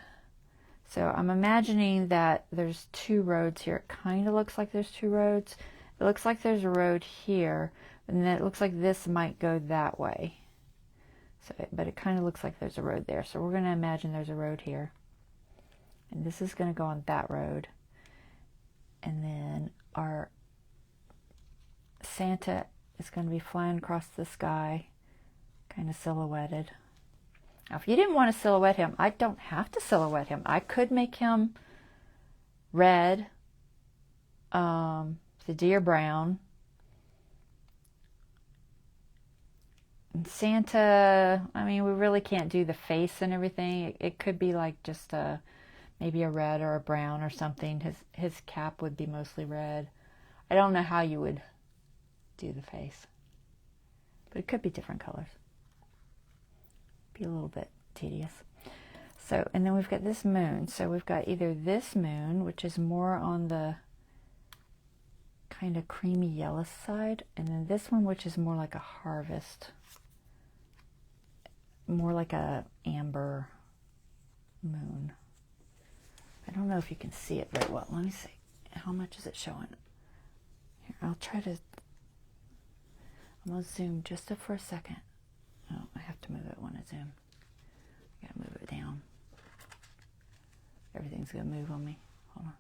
Speaker 1: So I'm imagining that there's 2 roads here. It kind of looks like there's 2 roads. It looks like there's a road here. And then it looks like this might go that way. So, but it kind of looks like there's a road there. So we're going to imagine there's a road here. And this is going to go on that road. And then our Santa is going to be flying across the sky, kind of silhouetted. Now, if you didn't want to silhouette him, I don't have to silhouette him. I could make him red, the deer brown. And Santa, I mean, we really can't do the face and everything. It could be like just maybe a red or a brown or something. His cap would be mostly red. I don't know how you would do the face. but it could be different colors. Be a little bit tedious. So, and then we've got this moon. So we've got either this moon, which is more on the kind of creamy yellow side, and then this one, which is more like a harvest, more like a amber moon. I don't know if you can see it very well. Let me see. How much is it showing? Here, I'll try to, I'm going to zoom just for a second. Oh, I have to move it when I zoom. I gotta move it down. Everything's gonna move on me. Hold on.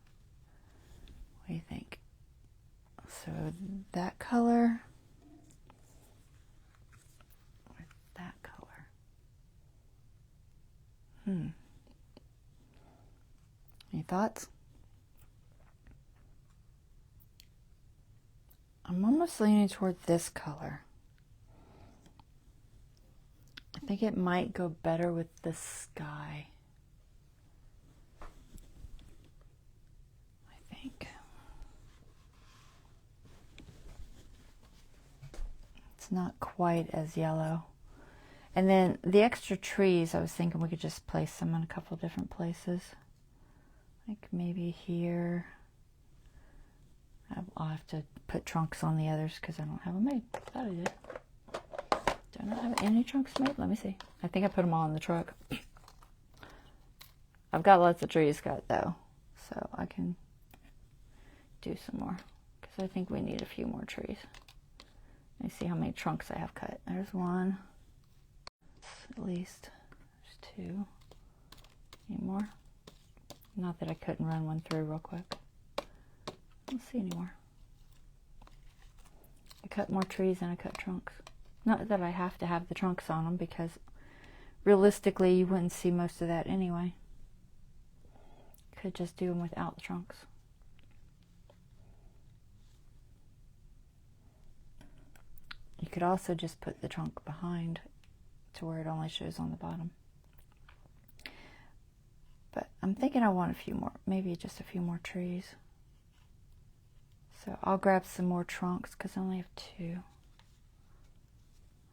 Speaker 1: What do you think? So that color with that color. Any thoughts? I'm almost leaning toward this color. I think it might go better with the sky. I think. It's not quite as yellow. And then the extra trees, I was thinking we could just place them in a couple different places. Like maybe here. I'll have to put trunks on the others because I don't have them made. Thought I did. Do I not have any trunks made? Let me see. I think I put them all in the truck. I've got lots of trees cut though, so I can do some more because I think we need a few more trees. Let me see how many trunks I have cut. There's one. At least. There's two. Any more? Not that I couldn't run one through real quick. I don't see any more. I cut more trees than I cut trunks. Not that I have to have the trunks on them, because realistically you wouldn't see most of that anyway. Could just do them without the trunks. You could also just put the trunk behind to where it only shows on the bottom. But I'm thinking I want a few more, maybe just a few more trees. So I'll grab some more trunks because I only have two.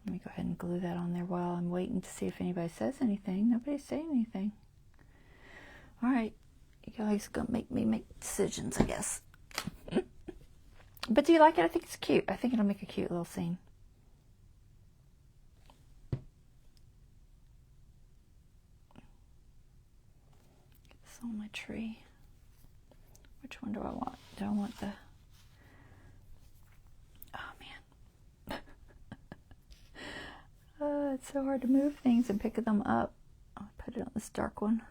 Speaker 1: Let me go ahead and glue that on there while I'm waiting to see if anybody says anything. Nobody's saying anything. All right, you guys gonna make me make decisions, I guess. But do you like it? I think it's cute. I think it'll make a cute little scene. Get this on my tree. Which one do I want? Do I want the... It's so hard to move things and pick them up. I'll put it on this dark one.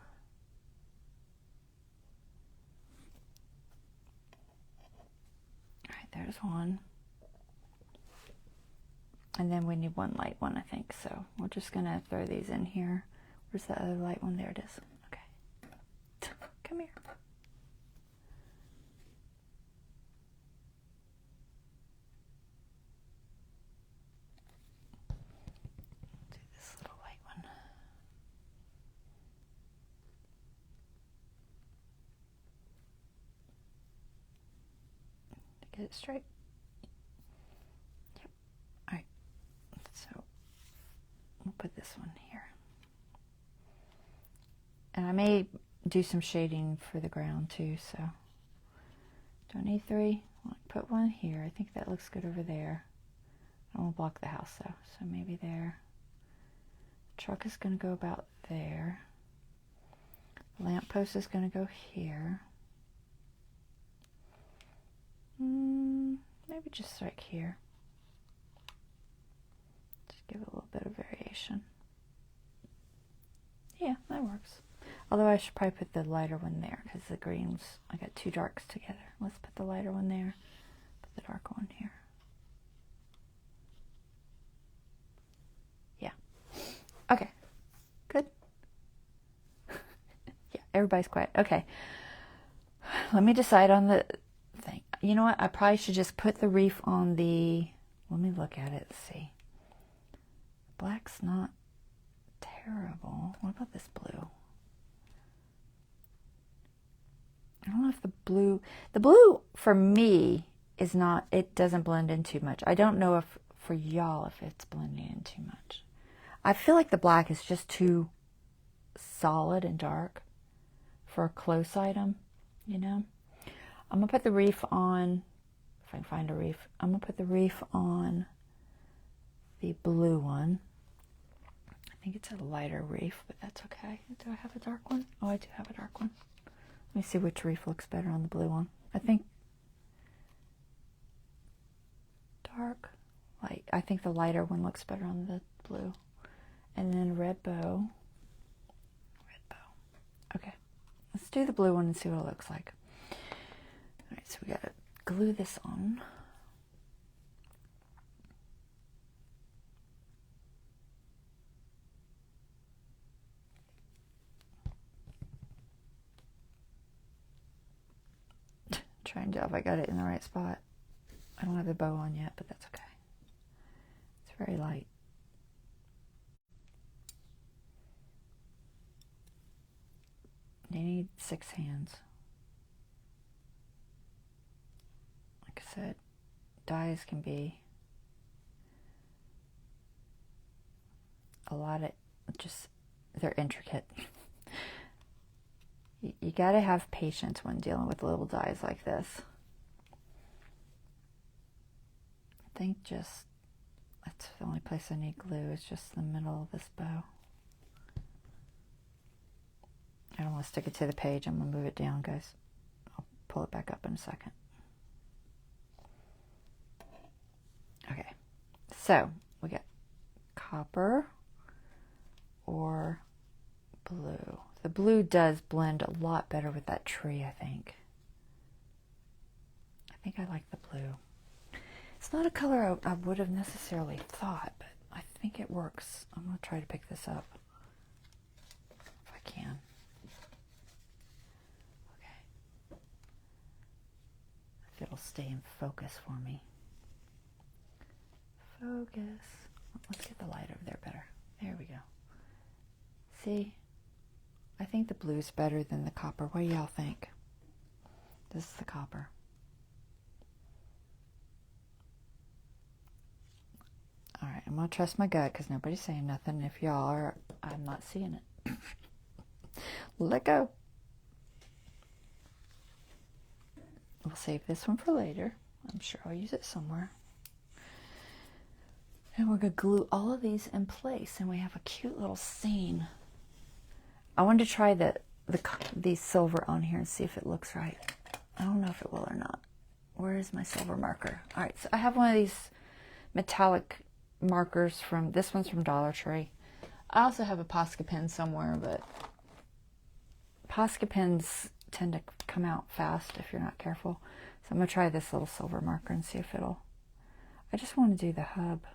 Speaker 1: Alright, there's one. And then we need one light one, I think. So we're just going to throw these in here. Where's the other light one? There it is. Okay. Come here. Get it straight. Yep. Alright. So we'll put this one here. And I may do some shading for the ground too, so do I need three? I'll put one here. I think that looks good over there. I don't want to block the house though, so maybe there. The truck is going to go about there. The lamppost is going to go here. Maybe just right here. Just give it a little bit of variation. Yeah, that works. Although I should probably put the lighter one there because the greens, I got two darks together. Let's put the lighter one there, put the dark one here. Yeah. Okay. Good. Yeah, everybody's quiet. Okay. Let me decide on the thing. You know what? I probably should just put the wreath on the... Let me look at it. Let's see. Black's not terrible. What about this blue? I don't know if the blue... The blue, for me, is not... It doesn't blend in too much. I don't know if for y'all if it's blending in too much. I feel like the black is just too solid and dark for a close item, you know. I'm going to put the Wreath on, if I can find a Wreath. I'm going to put the Wreath on the blue one. I think it's a lighter Wreath, but that's okay. Do I have a dark one? Oh, I do have a dark one. Let me see which Wreath looks better on the blue one. I think dark, light. I think the lighter one looks better on the blue. And then red bow. Red bow. Okay. Let's do the blue one and see what it looks like. All right, so we got to glue this on. Trying to know if I got it in the right spot. I don't have the bow on yet, but that's okay. It's very light. You need 6 hands. Like I said, dyes can be a lot of just, they're intricate. You got to have patience when dealing with little dies like this. I think just, that's the only place I need glue, is just the middle of this bow. I don't want to stick it to the page. I'm going to move it down, guys. I'll pull it back up in a second. Okay, so we got copper or blue. The blue does blend a lot better with that tree, I think. I think I like the blue. It's not a color I would have necessarily thought, but I think it works. I'm going to try to pick this up if I can. Okay. If it'll stay in focus for me. Focus. Let's get the light over there better. There we go. See? I think the blue's better than the copper. What do y'all think? This is the copper. All right, I'm going to trust my gut because nobody's saying nothing. If y'all are, I'm not seeing it. Let go. We'll save this one for later. I'm sure I'll use it somewhere. And we're going to glue all of these in place, and we have a cute little scene. I wanted to try the silver on here and see if it looks right. I don't know if it will or not. Where is my silver marker? All right, so I have one of these metallic markers from, this one's from Dollar Tree. I also have a Posca pen somewhere, but Posca pens tend to come out fast if you're not careful. So I'm going to try this little silver marker and see if it'll, I just want to do the hub.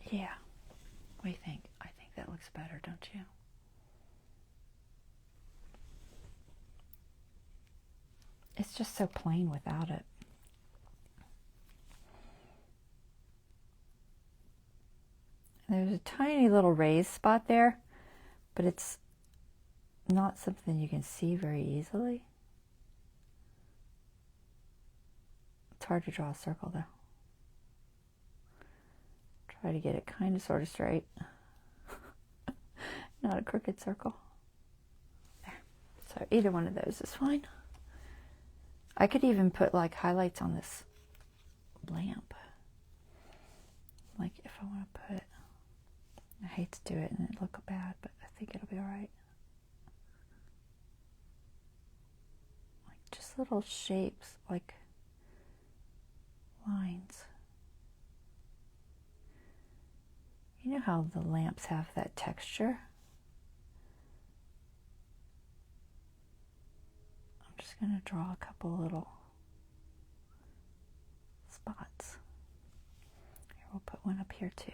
Speaker 1: Yeah, what do you think? I think that looks better, don't you? It's just so plain without it. There's a tiny little raised spot there, but it's not something you can see very easily. It's hard to draw a circle though. Try to get it kind of sort of straight. Not a crooked circle. There. So either one of those is fine. I could even put like highlights on this lamp. Like if I want to put, I hate to do it and it look bad, but I think it'll be alright. Like just little shapes, like lines. You know how the lamps have that texture? I'm just going to draw a couple little spots. Here, we'll put one up here too.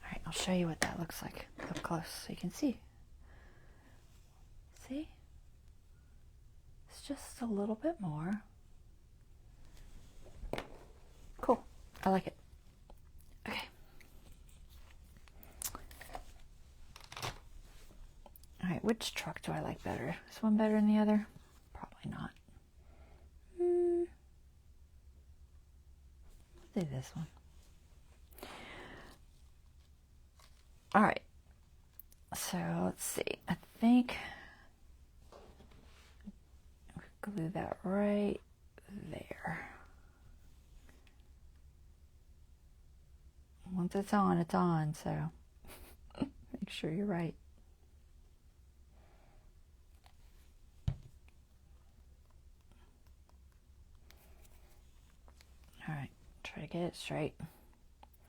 Speaker 1: Alright, I'll show you what that looks like up close so you can see. See? It's just a little bit more. Cool. I like it. Okay. right, which truck do I like better? Is one better than the other? Probably not. Let's do this one. All right. So let's see. I think glue that right there. Once it's on, so make sure you're right. All right, try to get it straight.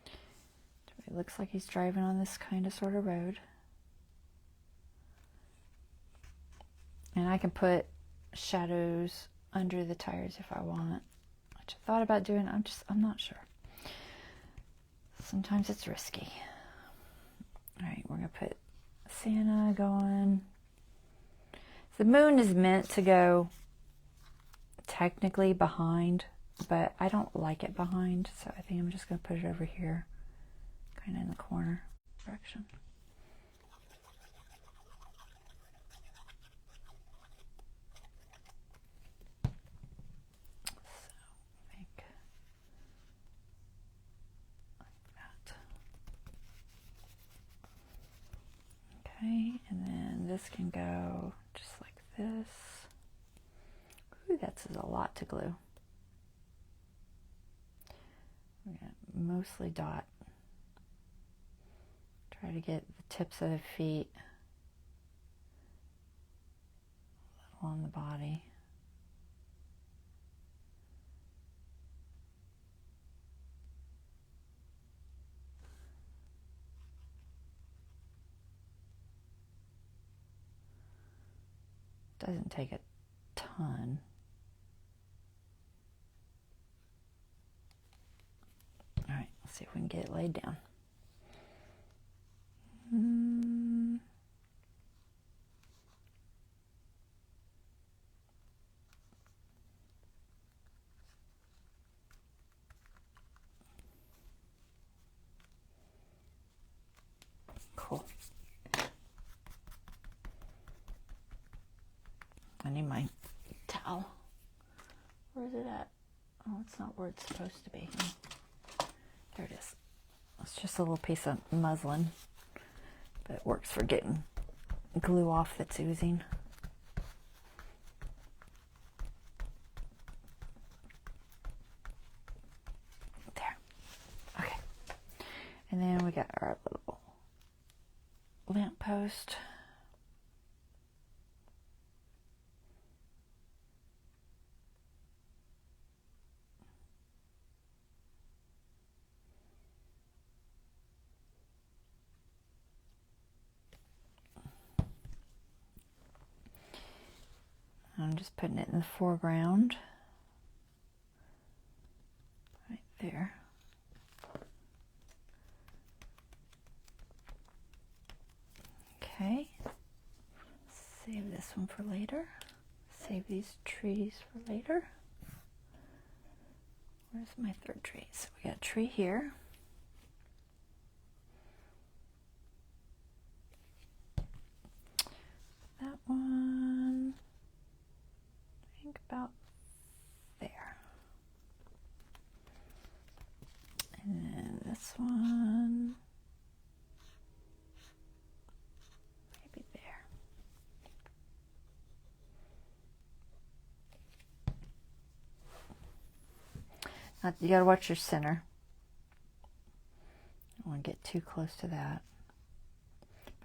Speaker 1: It looks like he's driving on this kind of sort of road. And I can put shadows under the tires if I want, which I thought about doing. I'm not sure. Sometimes it's risky. All right, we're gonna put Santa going. The moon is meant to go technically behind, but I don't like it behind, so I think I'm just gonna put it over here, kind of in the corner direction. Okay, and then this can go just like this. Ooh, that's a lot to glue. We're gonna mostly dot. Try to get the tips of the feet a little on the body. Doesn't take a ton. All right, let's see if we can get it laid down. Cool. I need my towel. Where is it at? Oh, it's not where it's supposed to be. There it is. It's just a little piece of muslin, but it works for getting glue off that's oozing. There. Okay. And then we got our little lamp post. I'm just putting it in the foreground, right there. Okay, save this one for later. Save these trees for later. Where's my third tree? So we got a tree here. That one, I think about there. And then this one, maybe there. Now, you gotta watch your center. I don't want to get too close to that.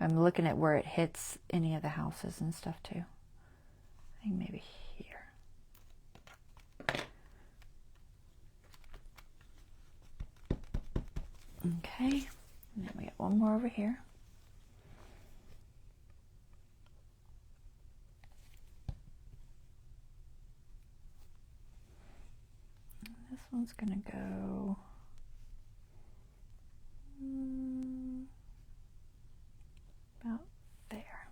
Speaker 1: I'm looking at where it hits any of the houses and stuff too. I think maybe here. Okay, and then we got one more over here. And this one's gonna go about there.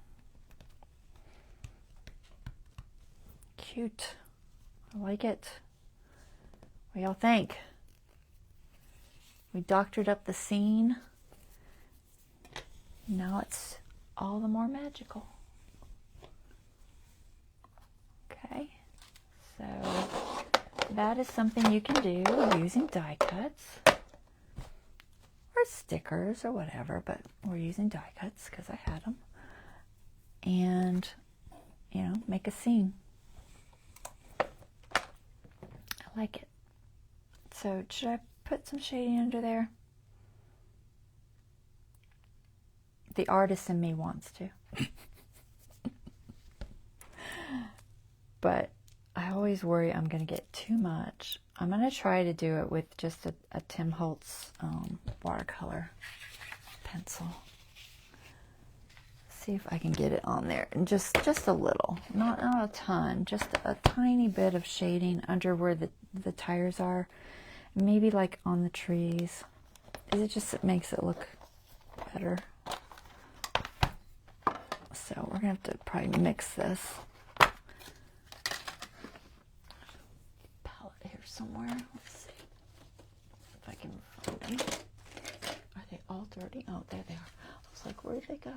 Speaker 1: Cute. I like it. What y'all think? We doctored up the scene. Now it's all the more magical. Okay, so that is something you can do using die cuts or stickers or whatever, but we're using die cuts because I had them. And, you know, make a scene. I like it. So should I put some shading under there? The artist in me wants to. But I always worry I'm going to get too much. I'm going to try to do it with just a Tim Holtz watercolor pencil. See if I can get it on there. And just a little. Not a ton. Just a tiny bit of shading under where the tires are. Maybe like on the trees. It just makes it look better. So we're going to have to probably mix this. Palette here somewhere. Let's see if I can find them. Are they all dirty? Oh, there they are. I was like, where did they go?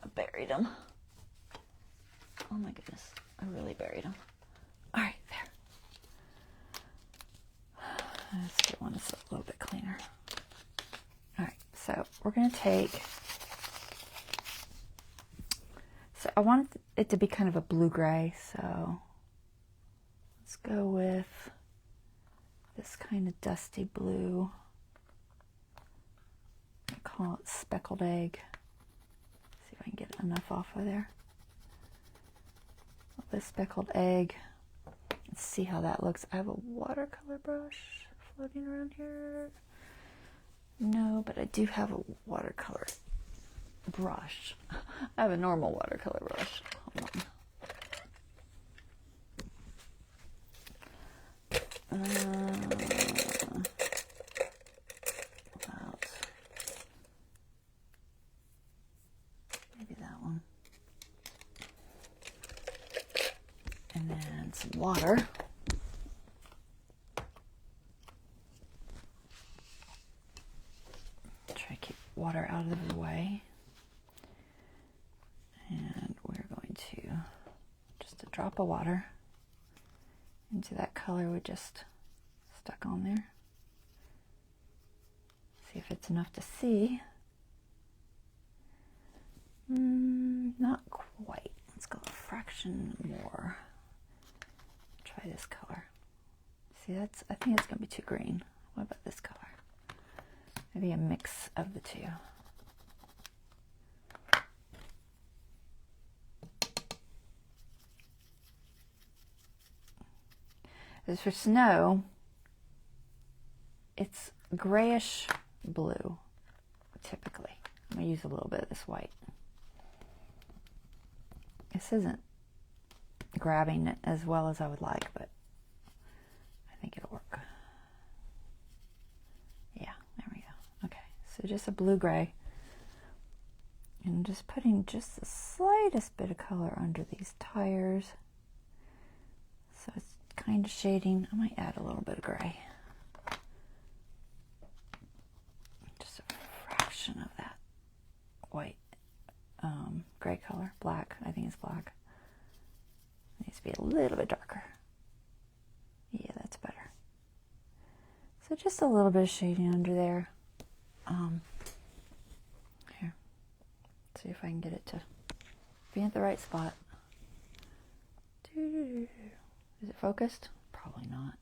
Speaker 1: I buried them. Oh my goodness. I really buried them. All right, there. Let's get one that's a little bit cleaner. All right, so we're going to take... So I want it to be kind of a blue-gray, so let's go with this kind of dusty blue. I call it speckled egg. See if I can get enough off of there. This speckled egg. Let's see how that looks. I have a watercolor brush floating around here. No, but I do have a watercolor brush. I have a normal watercolor brush. Hold on. About maybe that one. And then some water. Try to keep water out of the way. And we're going to just a drop of water into that color we just stuck on there. See if it's enough to see. Not quite. Let's go a fraction more. Try this color. See, I think it's going to be too green. What about this color? Maybe a mix of the two. As for snow, it's grayish blue, typically. I'm going to use a little bit of this white. This isn't grabbing it as well as I would like, but I think it'll work. Yeah, there we go. Okay, so just a blue-gray. And just putting just the slightest bit of color under these tires. So it's kind of shading. I might add a little bit of gray. Just a fraction of that white, gray color. Black. I think it's black. It needs to be a little bit darker. Yeah, that's better. So just a little bit of shading under there. Here. See if I can get it to be at the right spot. Is it focused? Probably not.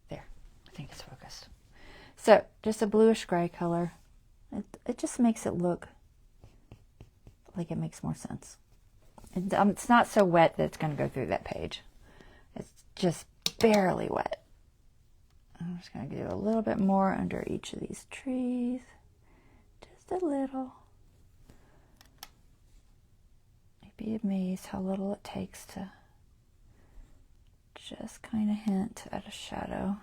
Speaker 1: There. I think it's focused. So, just a bluish gray color. It just makes it look like it makes more sense. It's not so wet that it's going to go through that page. It's just barely wet. I'm just going to do a little bit more under each of these trees. Just a little. You'd be amazed how little it takes to just kind of hint at a shadow.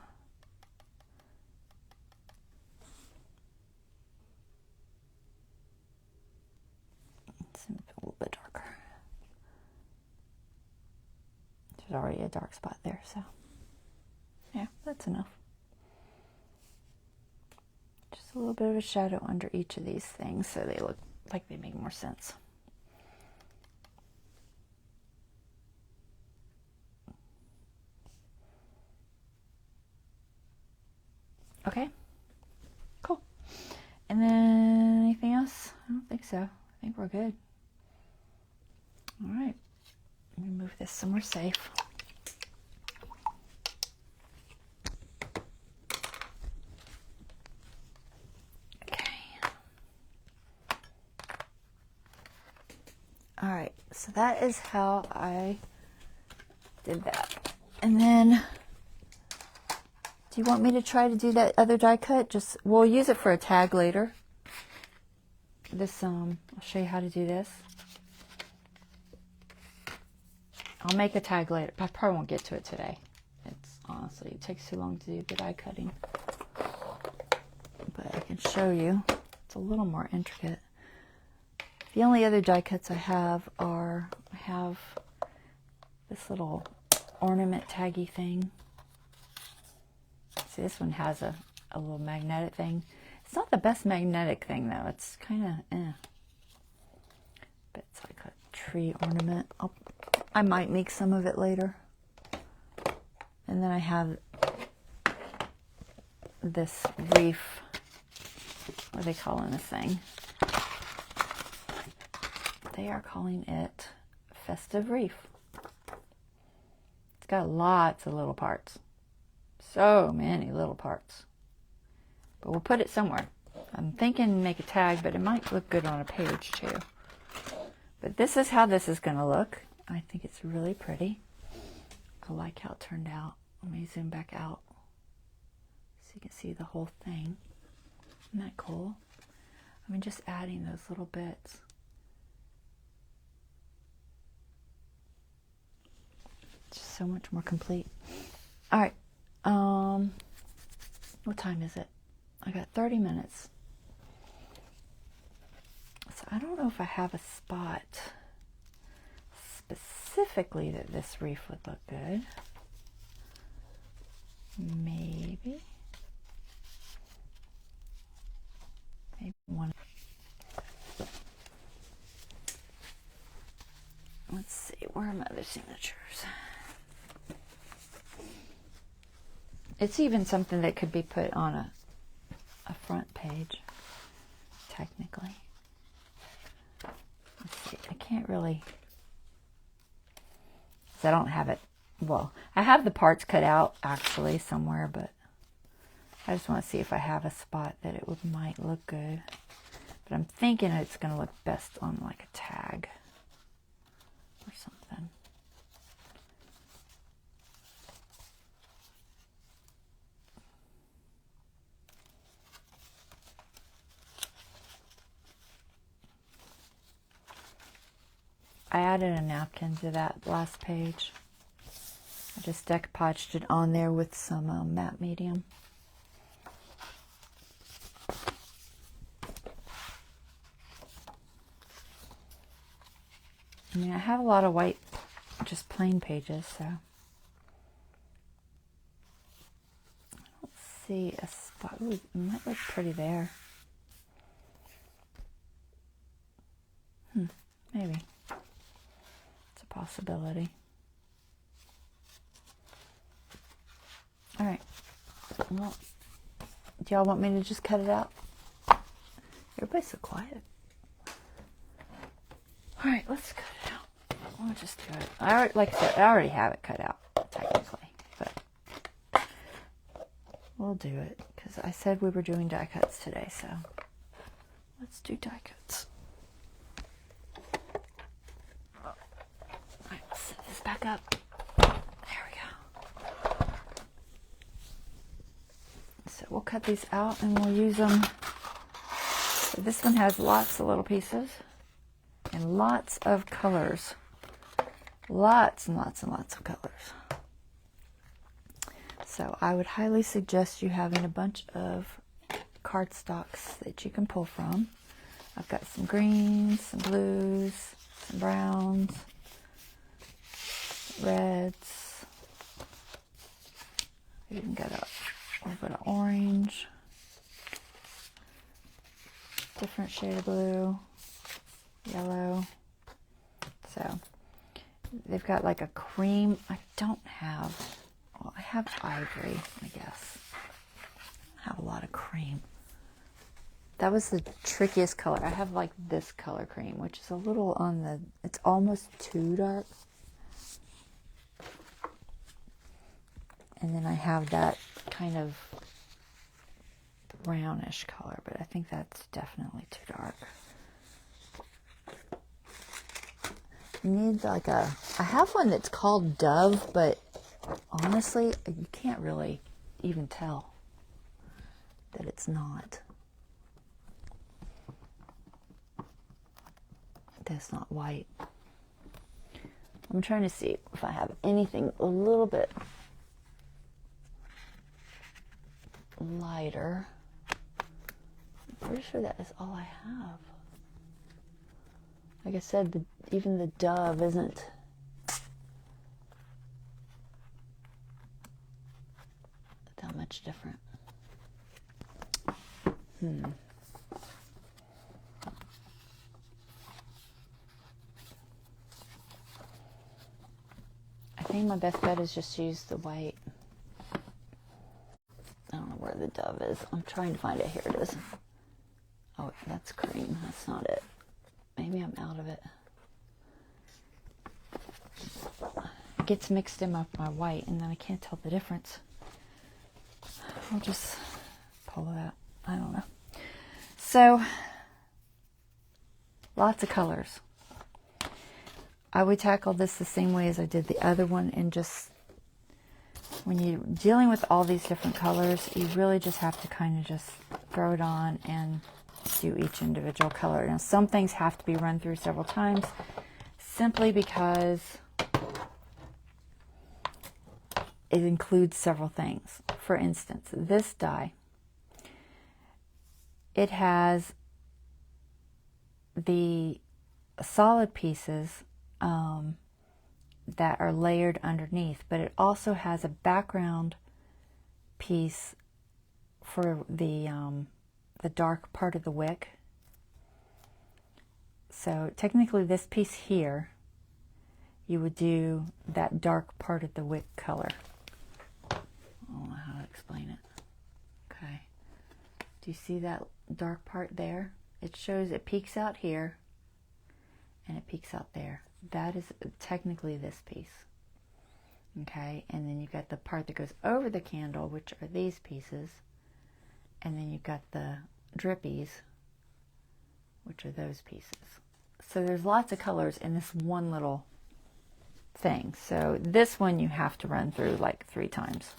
Speaker 1: It's a little bit darker. There's already a dark spot there, so yeah, that's enough. Just a little bit of a shadow under each of these things so they look like they make more sense. Okay, cool. And then anything else? I don't think so. I think we're good. All right, let me move this somewhere safe. Okay. All right, so that is how I did that. And then, do you want me to try to do that other die cut? We'll use it for a tag later. This, I'll show you how to do this. I'll make a tag later. I probably won't get to it today. Honestly, it takes too long to do the die cutting. But I can show you. It's a little more intricate. The only other die cuts I have are, I have this little ornament taggy thing. See, this one has a little magnetic thing. It's not the best magnetic thing though. It's kind of but it's like a tree ornament. I might make some of it later. And then I have this wreath. What are they calling this thing? They are calling it Festive Wreath. It's got lots of little parts. So many little parts. But we'll put it somewhere. I'm thinking make a tag, but it might look good on a page too. But this is how this is going to look. I think it's really pretty. I like how it turned out. Let me zoom back out so you can see the whole thing. Isn't that cool? I mean, just adding those little bits. Just so much more complete. All right. What time is it? I got 30 minutes. So I don't know if I have a spot specifically that this wreath would look good. Maybe one. Let's see, where are my other signatures? It's even something that could be put on a front page, technically. Let's see, I can't really, because I don't have it, well, I have the parts cut out actually somewhere, but I just want to see if I have a spot that it might look good. But I'm thinking it's going to look best on like a tag or something. I added a napkin to that last page. I just decoupaged it on there with some matte medium. I mean, I have a lot of white, just plain pages, so I don't see a spot. Ooh, it might look pretty there. Maybe. It's a possibility. All right. Well, do y'all want me to just cut it out? Everybody's so quiet. All right, let's cut it out. We'll just do it. Like I said, I already have it cut out, technically, but we'll do it because I said we were doing die cuts today, so let's do die cuts. All right, let's set this back up. There we go. So we'll cut these out and we'll use them. So this one has lots of little pieces. And lots of colors. Lots and lots and lots of colors. So I would highly suggest you having a bunch of cardstocks that you can pull from. I've got some greens, some blues, some browns, reds. I even got a little bit of orange. Different shade of blue. Yellow. So they've got like a cream. I don't have, well, I have ivory, I guess. I have a lot of cream. That was the trickiest color. I have like this color cream, which is a little on the, it's almost too dark. And then I have that kind of brownish color, but I think that's definitely too dark. You need like a, I have one that's called Dove, but honestly, you can't really even tell that it's not. That's not white. I'm trying to see if I have anything a little bit lighter. I'm pretty sure that is all I have. Like I said, even the Dove isn't that much different. I think my best bet is just use the white. I don't know where the Dove is. I'm trying to find it. Here it is. Oh, that's cream. That's not it. Maybe I'm out of it. It gets mixed in with my white, and then I can't tell the difference. I'll just pull it out. I don't know. So, lots of colors. I would tackle this the same way as I did the other one, and just when you're dealing with all these different colors, you really just have to kind of just throw it on and do each individual color. Now, some things have to be run through several times simply because it includes several things. For instance, this die, it has the solid pieces that are layered underneath, but it also has a background piece for the dark part of the wick. So technically this piece here, you would do that dark part of the wick color. I don't know how to explain it. Okay. Do you see that dark part there? It shows, it peeks out here and it peeks out there. That is technically this piece. Okay, and then you've got the part that goes over the candle, which are these pieces, and then you've got the drippies, which are those pieces. So there's lots of colors in this one little thing. So this one you have to run through like 3 times.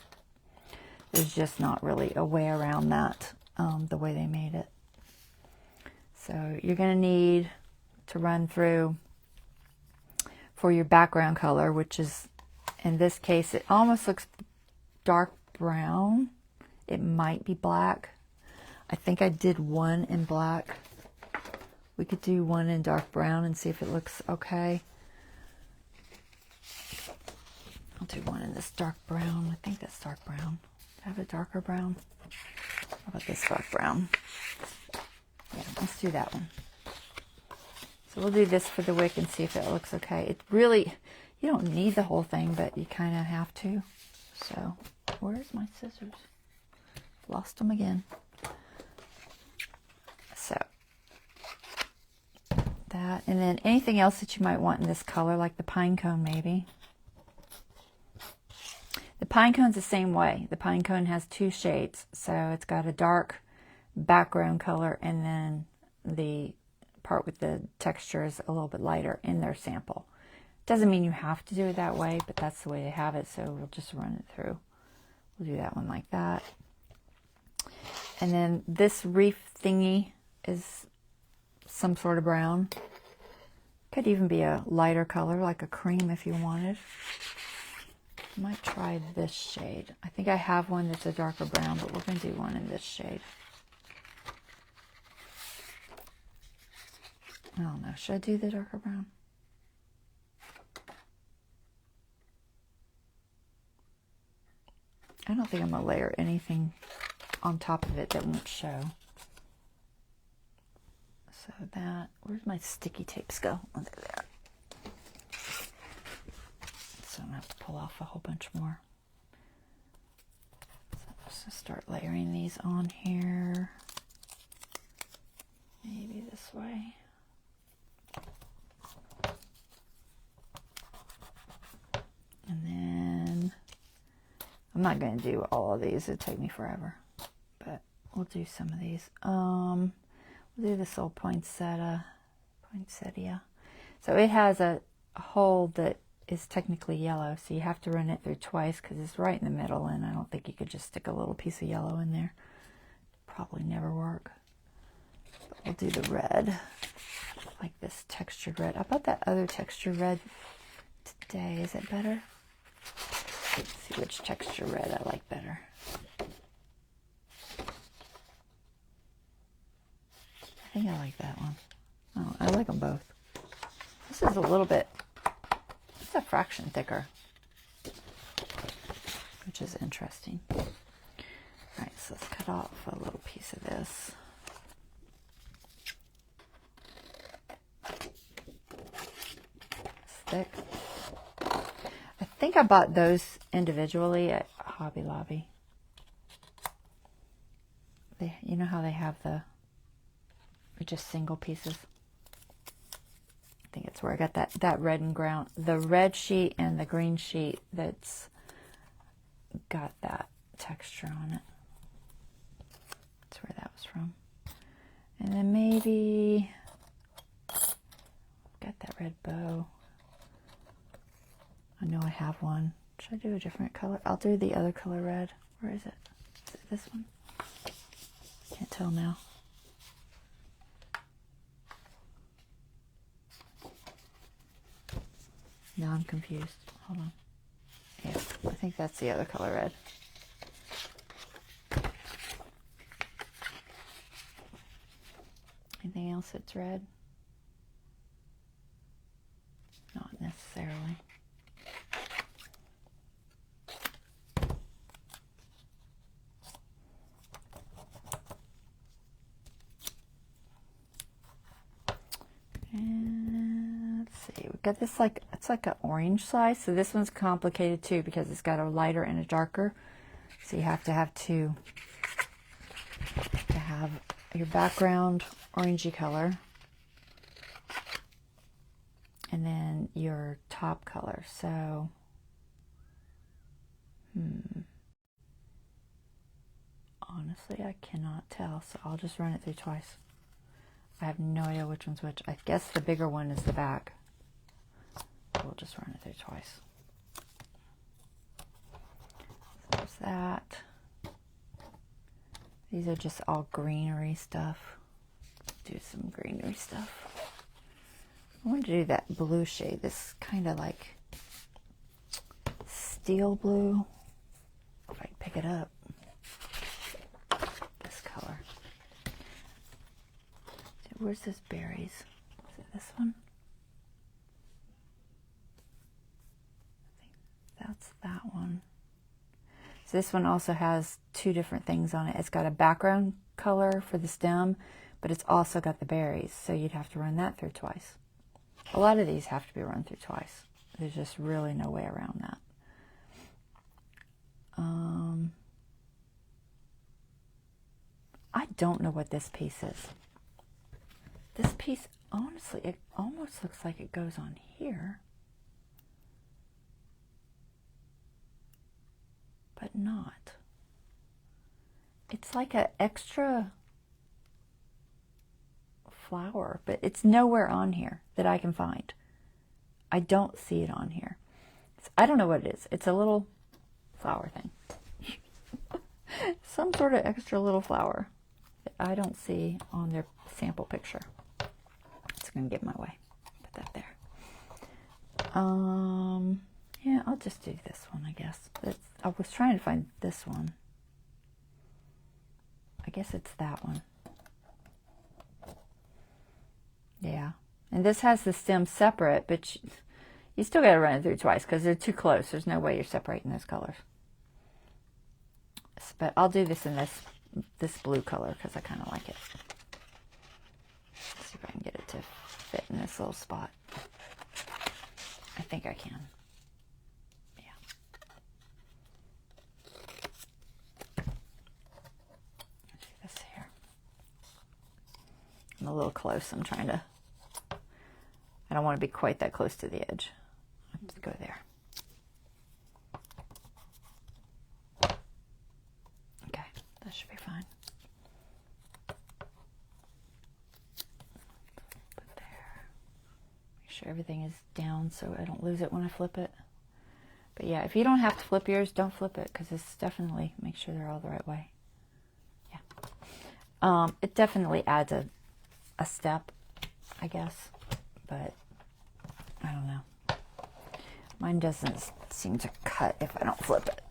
Speaker 1: There's just not really a way around that, the way they made it. So you're going to need to run through for your background color, which is, in this case, it almost looks dark brown. It might be black. I think I did one in black. We could do one in dark brown and see if it looks okay. I'll do one in this dark brown. I think that's dark brown. Do I have a darker brown? How about this dark brown? Yeah, let's do that one. So we'll do this for the wick and see if it looks okay. It really, you don't need the whole thing, but you kind of have to. So, where's my scissors? Lost them again. So, that. And then anything else that you might want in this color, like the pine cone maybe. The pine cone's the same way. The pine cone has 2 shades. So, it's got a dark background color, and then the part with the texture is a little bit lighter in their sample. Doesn't mean you have to do it that way, but that's the way they have it, so we'll just run it through. We'll do that one like that. And then this Wreath thingy is some sort of brown. Could even be a lighter color, like a cream if you wanted. I might try this shade. I think I have one that's a darker brown, but we're going to do one in this shade. I don't know. Should I do the darker brown? I don't think I'm going to layer anything on top of it that won't show. So that, where's my sticky tapes go? Oh, they're there. So I'm going to have to pull off a whole bunch more. So So start layering these on here. Maybe this way. And then I'm not going to do all of these. It'd take me forever. But we'll do some of these. We'll do this little poinsettia. So it has a hole that is technically yellow, so you have to run it through twice because it's right in the middle, and I don't think you could just stick a little piece of yellow in there. Probably never work. But we'll do the red, like this textured red. I bought that other textured red today. Is it better? Let's see which texture red I like better. I think I like that one. Oh, I like them both. This is a little bit, it's a fraction thicker, which is interesting. All right, so let's cut off a little piece of this. It's thick. I think I bought those individually at Hobby Lobby. You know how they have the just single pieces? I think it's where I got that red and brown, the red sheet and the green sheet that's got that texture on it. That's where that was from. And then maybe got that red bow. I know I have one. Should I do a different color? I'll do the other color red. Where is it? Is it this one? Can't tell now. Now I'm confused. Hold on. Yeah, I think that's the other color red. Anything else that's red? Not necessarily. And let's see, we've got this like, it's like an orange size. So this one's complicated too because it's got a lighter and a darker. So you have to have two to have your background orangey color and then your top color. So honestly, I cannot tell, so I'll just run it through twice. I have no idea which one's which. I guess the bigger one is the back. We'll just run it through twice. So there's that. These are just all greenery stuff. Do some greenery stuff. I want to do that blue shade. This kind of like steel blue. If I can pick it up. This color. Where's this berries? Is it this one? I think that's that one. So this one also has two different things on it. It's got a background color for the stem, but it's also got the berries. So you'd have to run that through twice. A lot of these have to be run through twice. There's just really no way around that. I don't know what this piece is. This piece, honestly, it almost looks like it goes on here. But not. It's like an extra flower, but it's nowhere on here that I can find. I don't see it on here. I don't know what it is. It's a little flower thing. Some sort of extra little flower that I don't see on their sample picture. It's going to get in my way. Put that there. Yeah, I'll just do this one, I guess. I was trying to find this one. I guess it's that one. Yeah. And this has the stem separate, but you still got to run it through twice because they're too close. There's no way you're separating those colors. But I'll do this in this blue color because I kind of like it. Let's see if I can get it to fit in this little spot. I think I can. Yeah. a little close. I'm trying to, I don't want to be quite that close to the edge. Let's go there. Okay, that should be fine. Put there. Make sure everything is down so I don't lose it when I flip it. But yeah, if you don't have to flip yours, don't flip it, because it's definitely, make sure they're all the right way. Yeah. It definitely adds a step, I guess, but I don't know. Mine doesn't seem to cut if I don't flip it.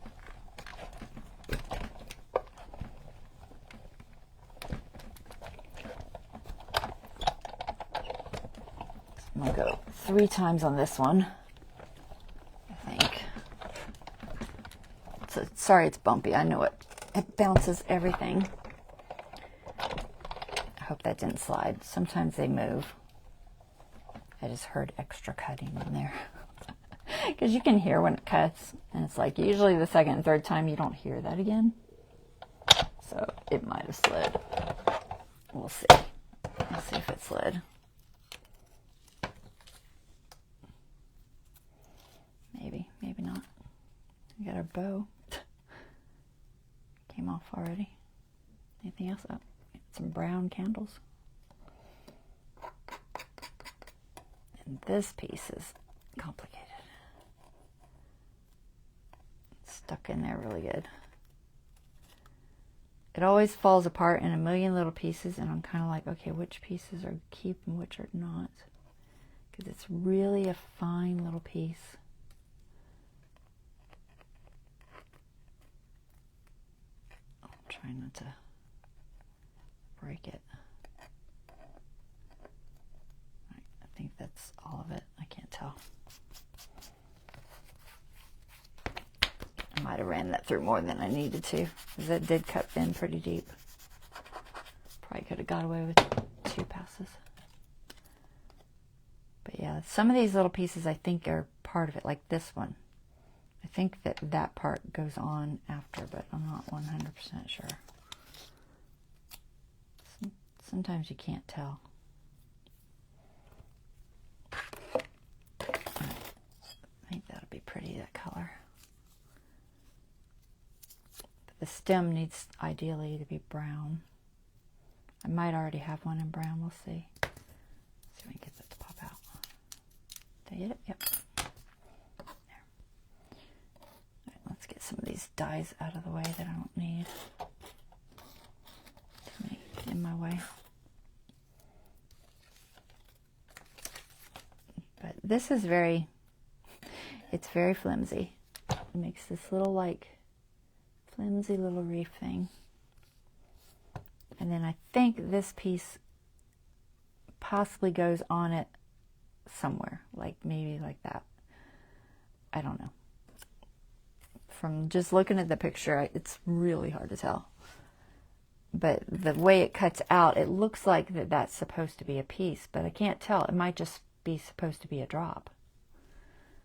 Speaker 1: I'm going to go 3 times on this one, I think. So, sorry it's bumpy, I know it. It bounces everything. I hope that didn't slide. Sometimes they move. I just heard extra cutting in there. Because you can hear when it cuts, and it's like usually the second and third time you don't hear that again. So it might have slid. We'll see. Let's see if it slid. Maybe, maybe not. We got our bow. Came off already. Anything else? Oh, some brown candles. And this piece is complicated. It's stuck in there really good. It always falls apart in a million little pieces, and I'm kind of like, okay, which pieces are keep and which are not? Because it's really a fine little piece. I'm trying not to break it. I think that's all of it. I can't tell. I might have ran that through more than I needed to, because it did cut thin pretty deep. Probably could have got away with 2 passes. But yeah, some of these little pieces I think are part of it, like this one. I think that that part goes on after, but I'm not 100% sure. Sometimes you can't tell. I think that'll be pretty, that color. The stem needs ideally to be brown. I might already have one in brown. We'll see. See if we can get that to pop out. Did I get it? Yep. There. All right, let's get some of these dies out of the way that I don't need. Too many in my way. But this is it's very flimsy. It makes this little like flimsy little reef thing. And then I think this piece possibly goes on it somewhere, like maybe like that. I don't know. From just looking at the picture, it's really hard to tell. But the way it cuts out, it looks like that's supposed to be a piece, but I can't tell. It might just be supposed to be a drop.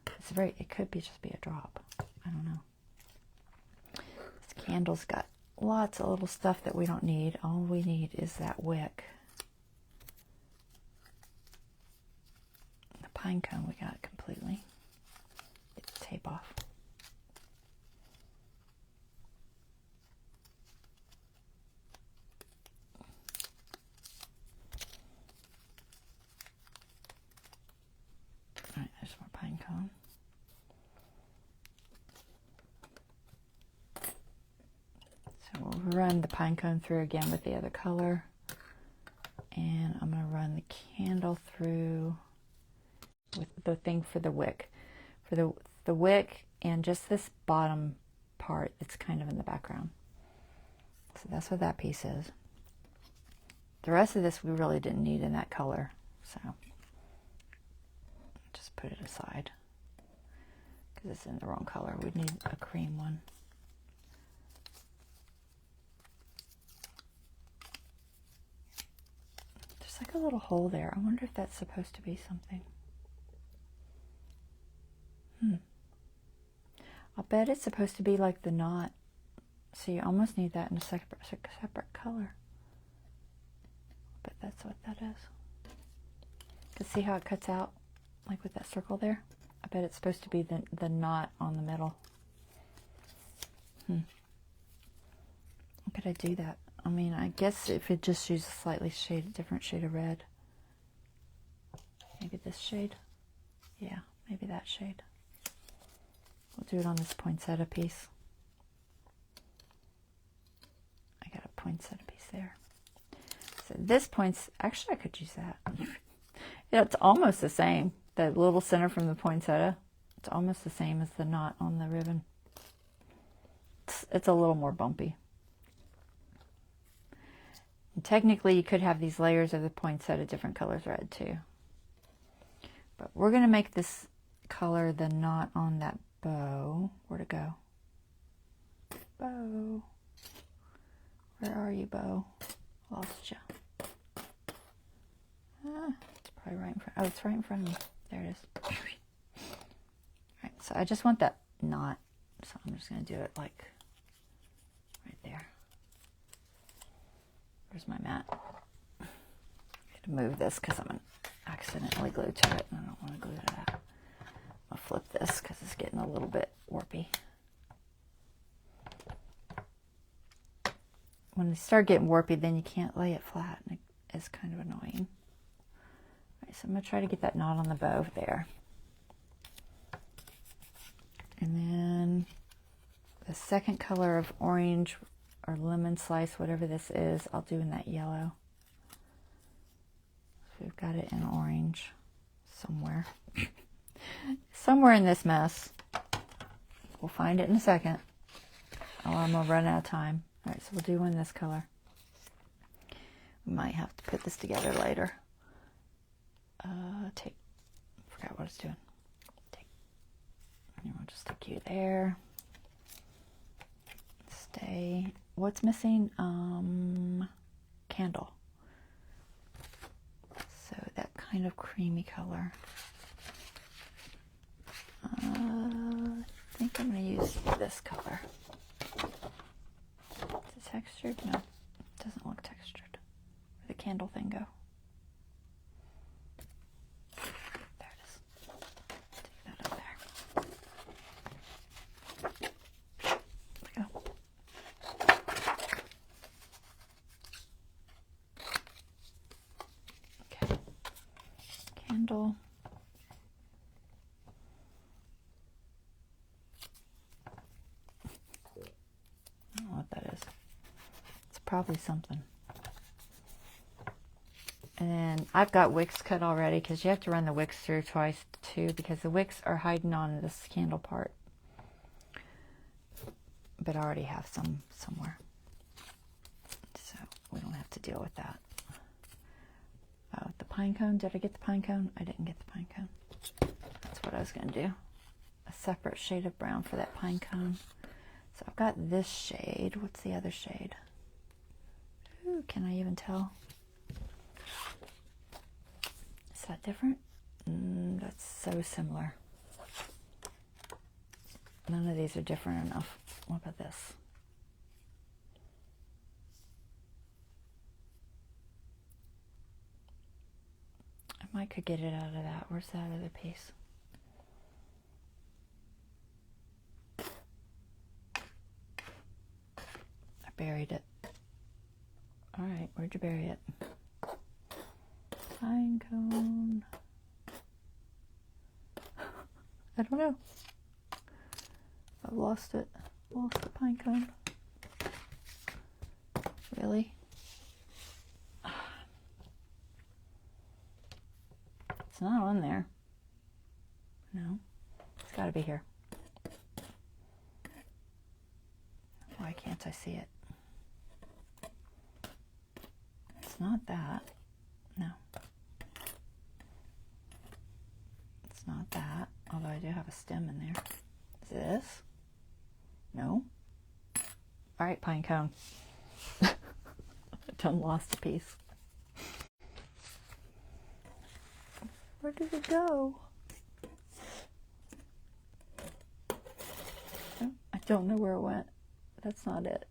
Speaker 1: It could just be a drop. I don't know. This candle's got lots of little stuff that we don't need. All we need is that wick. The pine cone we got completely. Get the tape off. Alright, there's more pine cone. So we'll run the pine cone through again with the other color. And I'm going to run the candle through with the thing for the wick. For the wick and just this bottom part that's kind of in the background. So that's what that piece is. The rest of this we really didn't need in that color. So just put it aside because it's in the wrong color. We need a cream one. There's like a little hole there. I wonder if that's supposed to be something. I'll bet it's supposed to be like the knot. So you almost need that in a separate color. but that's what that is. Cause see how it cuts out, like with that circle there? I bet it's supposed to be the knot on the middle. How could I do that? I mean, I guess if it just uses a slightly different shade of red. Maybe this shade? Yeah, maybe that shade. We'll do it on this poinsettia piece. I got a poinsettia piece there. So this actually I could use that. Yeah, it's almost the same. The little center from the poinsettia, it's almost the same as the knot on the ribbon. It's a little more bumpy. And technically, you could have these layers of the poinsettia different colors red too. But we're going to make this color the knot on that bow. Where'd it go? Bow. Where are you, bow? Lost you. It's probably right in front. Oh, it's right in front of me. There it is. Alright, so I just want that knot. So I'm just going to do it like right there. Where's my mat? I got to move this because I'm going to accidentally glue to it. And I don't want to glue to that. I'll flip this because it's getting a little bit warpy. When they start getting warpy, then you can't lay it flat. And it's kind of annoying. Alright, so I'm going to try to get that knot on the bow there. And then the second color of orange or lemon slice, whatever this is, I'll do in that yellow. So we've got it in orange somewhere. Somewhere in this mess. We'll find it in a second. Oh, I'm going to run out of time. Alright, so we'll do one this color. We might have to put this together later. Forgot what it's doing. And we'll just stick you there. Stay. What's missing? Candle. So that kind of creamy color. I think I'm going to use this color. Is it textured? No, it doesn't look textured. Where'd the candle thing go? There it is. Take that up there. There we go. Okay. Candle. I don't know what that is. It's probably something. And then I've got wicks cut already because you have to run the wicks through twice too because the wicks are hiding on this candle part. But I already have some somewhere. So we don't have to deal with that. Oh, the pine cone. Did I get the pine cone? I didn't get the pine cone. That's what I was going to do. A separate shade of brown for that pine cone. So I've got this shade. What's the other shade? Ooh, can I even tell? Is that different? That's so similar. None of these are different enough. What about this? I might could get it out of that. Where's that other piece? I buried it. Alright, where'd you bury it? Pine cone. I don't know. I've lost it. Lost the pine cone. Really? It's not on there. No. It's got to be here. Why can't I see it? It's not that. No. It's not that. Although I do have a stem in there. Is this? No. Alright, pine cone. I done lost a piece. Where did it go? I don't know where it went. That's not it.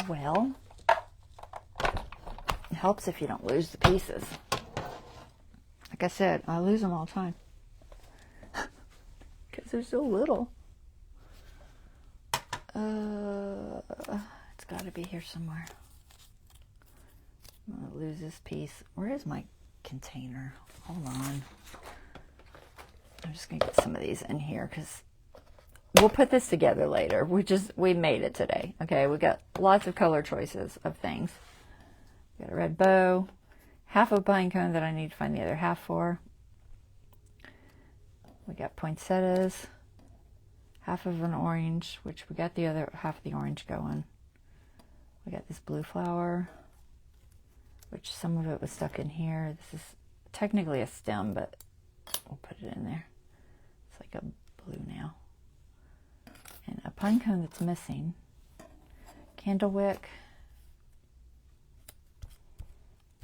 Speaker 1: Well, it helps if you don't lose the pieces. Like I said, I lose them all the time because they're so little. It's got to be here somewhere. I'm going to lose this piece. Where is my container? Hold on. I'm just going to get some of these in here because we'll put this together later. We made it today. Okay, we got lots of color choices of things. We got a red bow, half of a pine cone that I need to find the other half for. We got poinsettias, half of an orange, which we got the other half of the orange going. We got this blue flower, which some of it was stuck in here. This is technically a stem, but we'll put it in there. It's like a blue now. And a pine cone that's missing. Candle wick.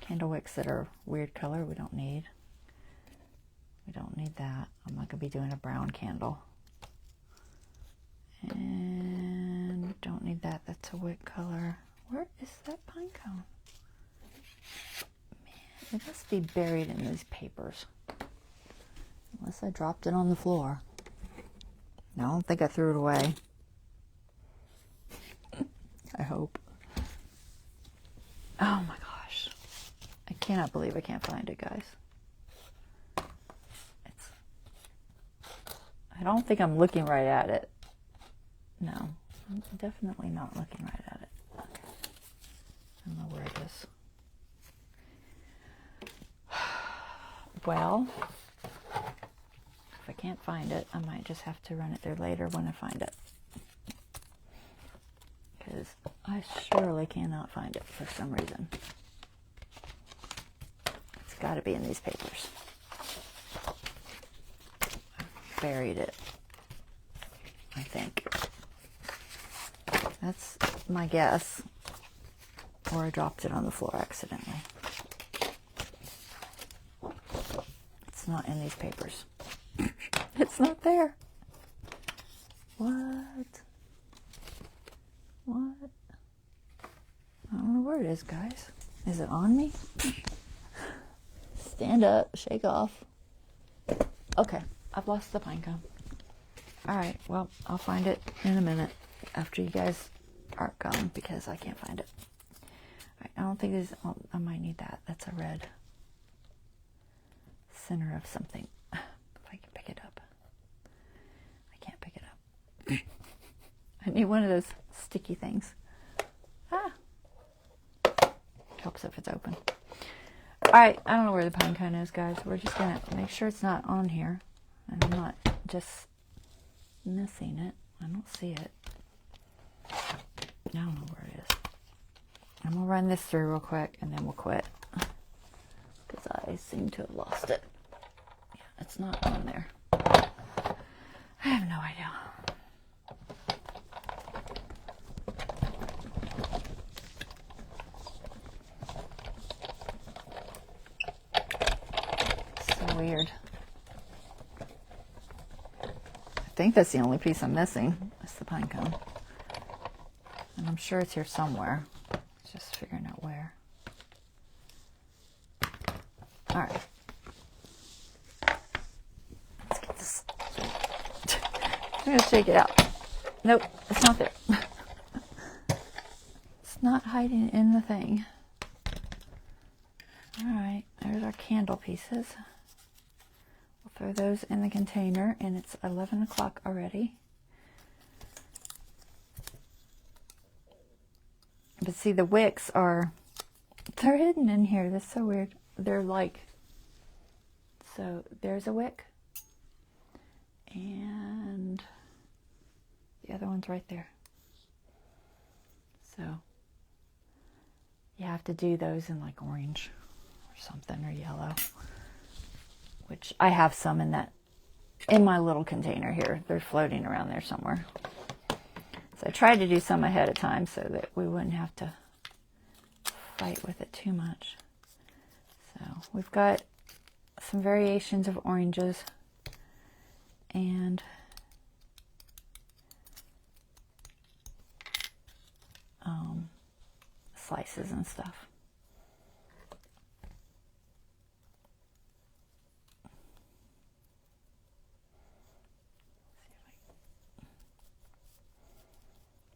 Speaker 1: Candle wicks that are weird color we don't need. We don't need that. I'm not going to be doing a brown candle. And we don't need that. That's a wick color. Where is that pine cone? Man, it must be buried in these papers. Unless I dropped it on the floor. No, I don't think I threw it away. I hope. Oh my gosh. I cannot believe I can't find it, guys. I don't think I'm looking right at it. No, I'm definitely not looking right at it. Okay. I don't know where it is. Well, if I can't find it, I might just have to run it through later when I find it. Because I surely cannot find it for some reason. It's got to be in these papers. I buried it, I think. That's my guess. Or I dropped it on the floor accidentally. It's not in these papers. It's not there. What? What? I don't know where it is, guys. Is it on me? Stand up, shake off. Okay, I've lost the pine cone. Alright, well, I'll find it in a minute after you guys are gone because I can't find it. Alright, I don't think there's, oh, I might need that. That's a red center of something. If I can pick it up. I can't pick it up. I need one of those sticky things. Ah! Helps if it's open. Alright, I don't know where the pine cone is, guys. We're just going to make sure it's not on here. And I'm not just missing it. I don't see it. I don't know where it is. I'm going to run this through real quick and then we'll quit. Because I seem to have lost it. Yeah, it's not on there. I have no idea. So weird. I think that's the only piece I'm missing. It's the pine cone. And I'm sure it's here somewhere. Just figuring out where. Alright. Let's get this. I'm going to shake it out. Nope, it's not there. It's not hiding in the thing. Alright, there's our candle pieces. We'll throw those in the container, and it's 11 o'clock already. But see, the wicks they're hidden in here. That's so weird. They're like, so there's a wick. And the other one's right there. So you have to do those in like orange or something, or yellow. Which I have some in my little container here. They're floating around there somewhere. So I tried to do some ahead of time so that we wouldn't have to fight with it too much. So we've got some variations of oranges and slices and stuff.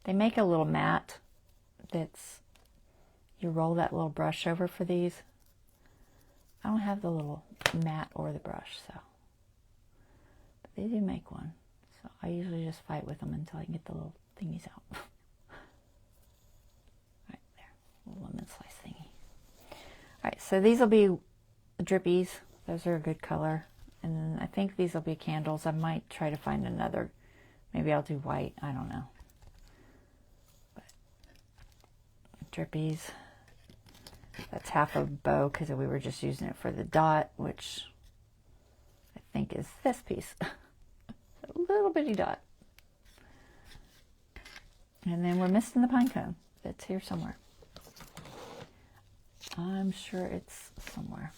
Speaker 1: They make a little mat that's, you roll that little brush over for these. I don't have the little mat or the brush, so. But they do make one. So I usually just fight with them until I can get the little thingies out. Right there, little lemon slice thingy. Alright, so these will be drippies. Those are a good color. And then I think these will be candles. I might try to find another. Maybe I'll do white. I don't know. Drippies. That's half a bow because we were just using it for the dot, which I think is this piece. A little bitty dot. And then we're missing the pine cone. That's here somewhere. I'm sure it's somewhere.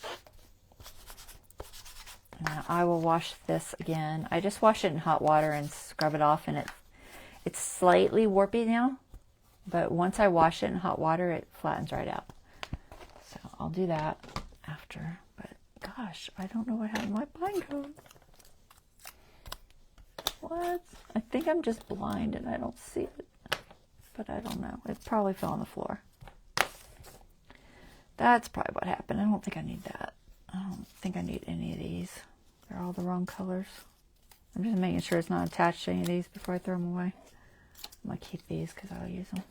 Speaker 1: Now I will wash this again. I just wash it in hot water and scrub it off, and it's slightly warpy now. But once I wash it in hot water, it flattens right out. So I'll do that after. But gosh, I don't know what happened to my pine cone. What? I think I'm just blind and I don't see it. But I don't know. It probably fell on the floor. That's probably what happened. I don't think I need that. I don't think I need any of these. They're all the wrong colors. I'm just making sure it's not attached to any of these before I throw them away. I'm going to keep these because I'll use them.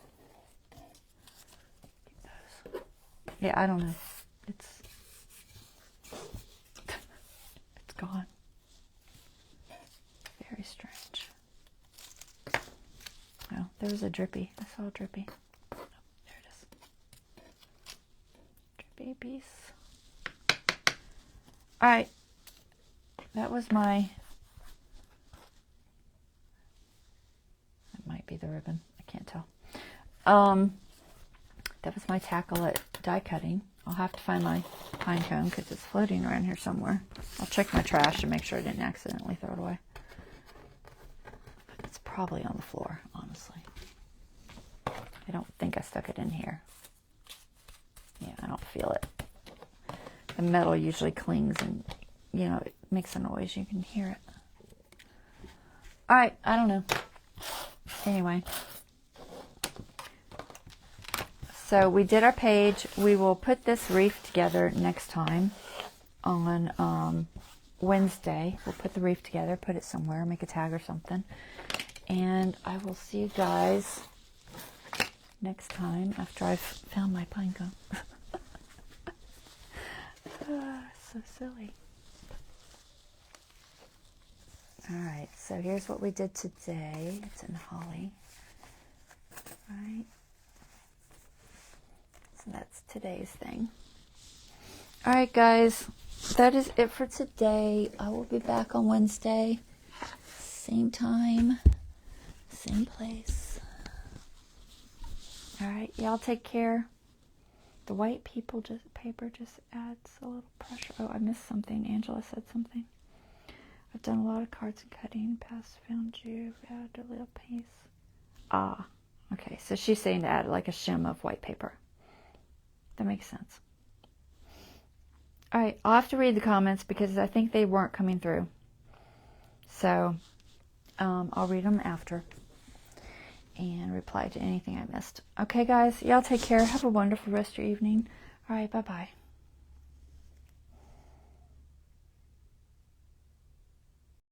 Speaker 1: Yeah, I don't know. It's gone. Very strange. Oh, there was a drippy. I saw a drippy. Oh, there it is. Drippy piece. Alright. That was my... That might be the ribbon. I can't tell. That was my tackle at die cutting. I'll have to find my pine cone because it's floating around here somewhere. I'll check my trash to make sure I didn't accidentally throw it away. It's probably on the floor, honestly. I don't think I stuck it in here. Yeah, I don't feel it. The metal usually clings and, you know, it makes a noise. You can hear it. Alright, I don't know. Anyway. So we did our page. We will put this wreath together next time on Wednesday. We'll put the wreath together, put it somewhere, make a tag or something. And I will see you guys next time after I've found my pine cone. So silly. Alright, so here's what we did today. It's in holly. Alright. So that's today's thing. Alright guys, that is it for today. I will be back on Wednesday. Same time, same place. Alright, y'all take care. The white paper just adds a little pressure. Oh, I missed something. Angela said something. I've done a lot of cards and cutting. Past found you. Add a little piece. Ah, okay. So she's saying to add like a shim of white paper. That makes sense. Alright, I'll have to read the comments because I think they weren't coming through. So, I'll read them after and reply to anything I missed. Okay, guys, y'all take care. Have a wonderful rest of your evening. Alright, bye-bye.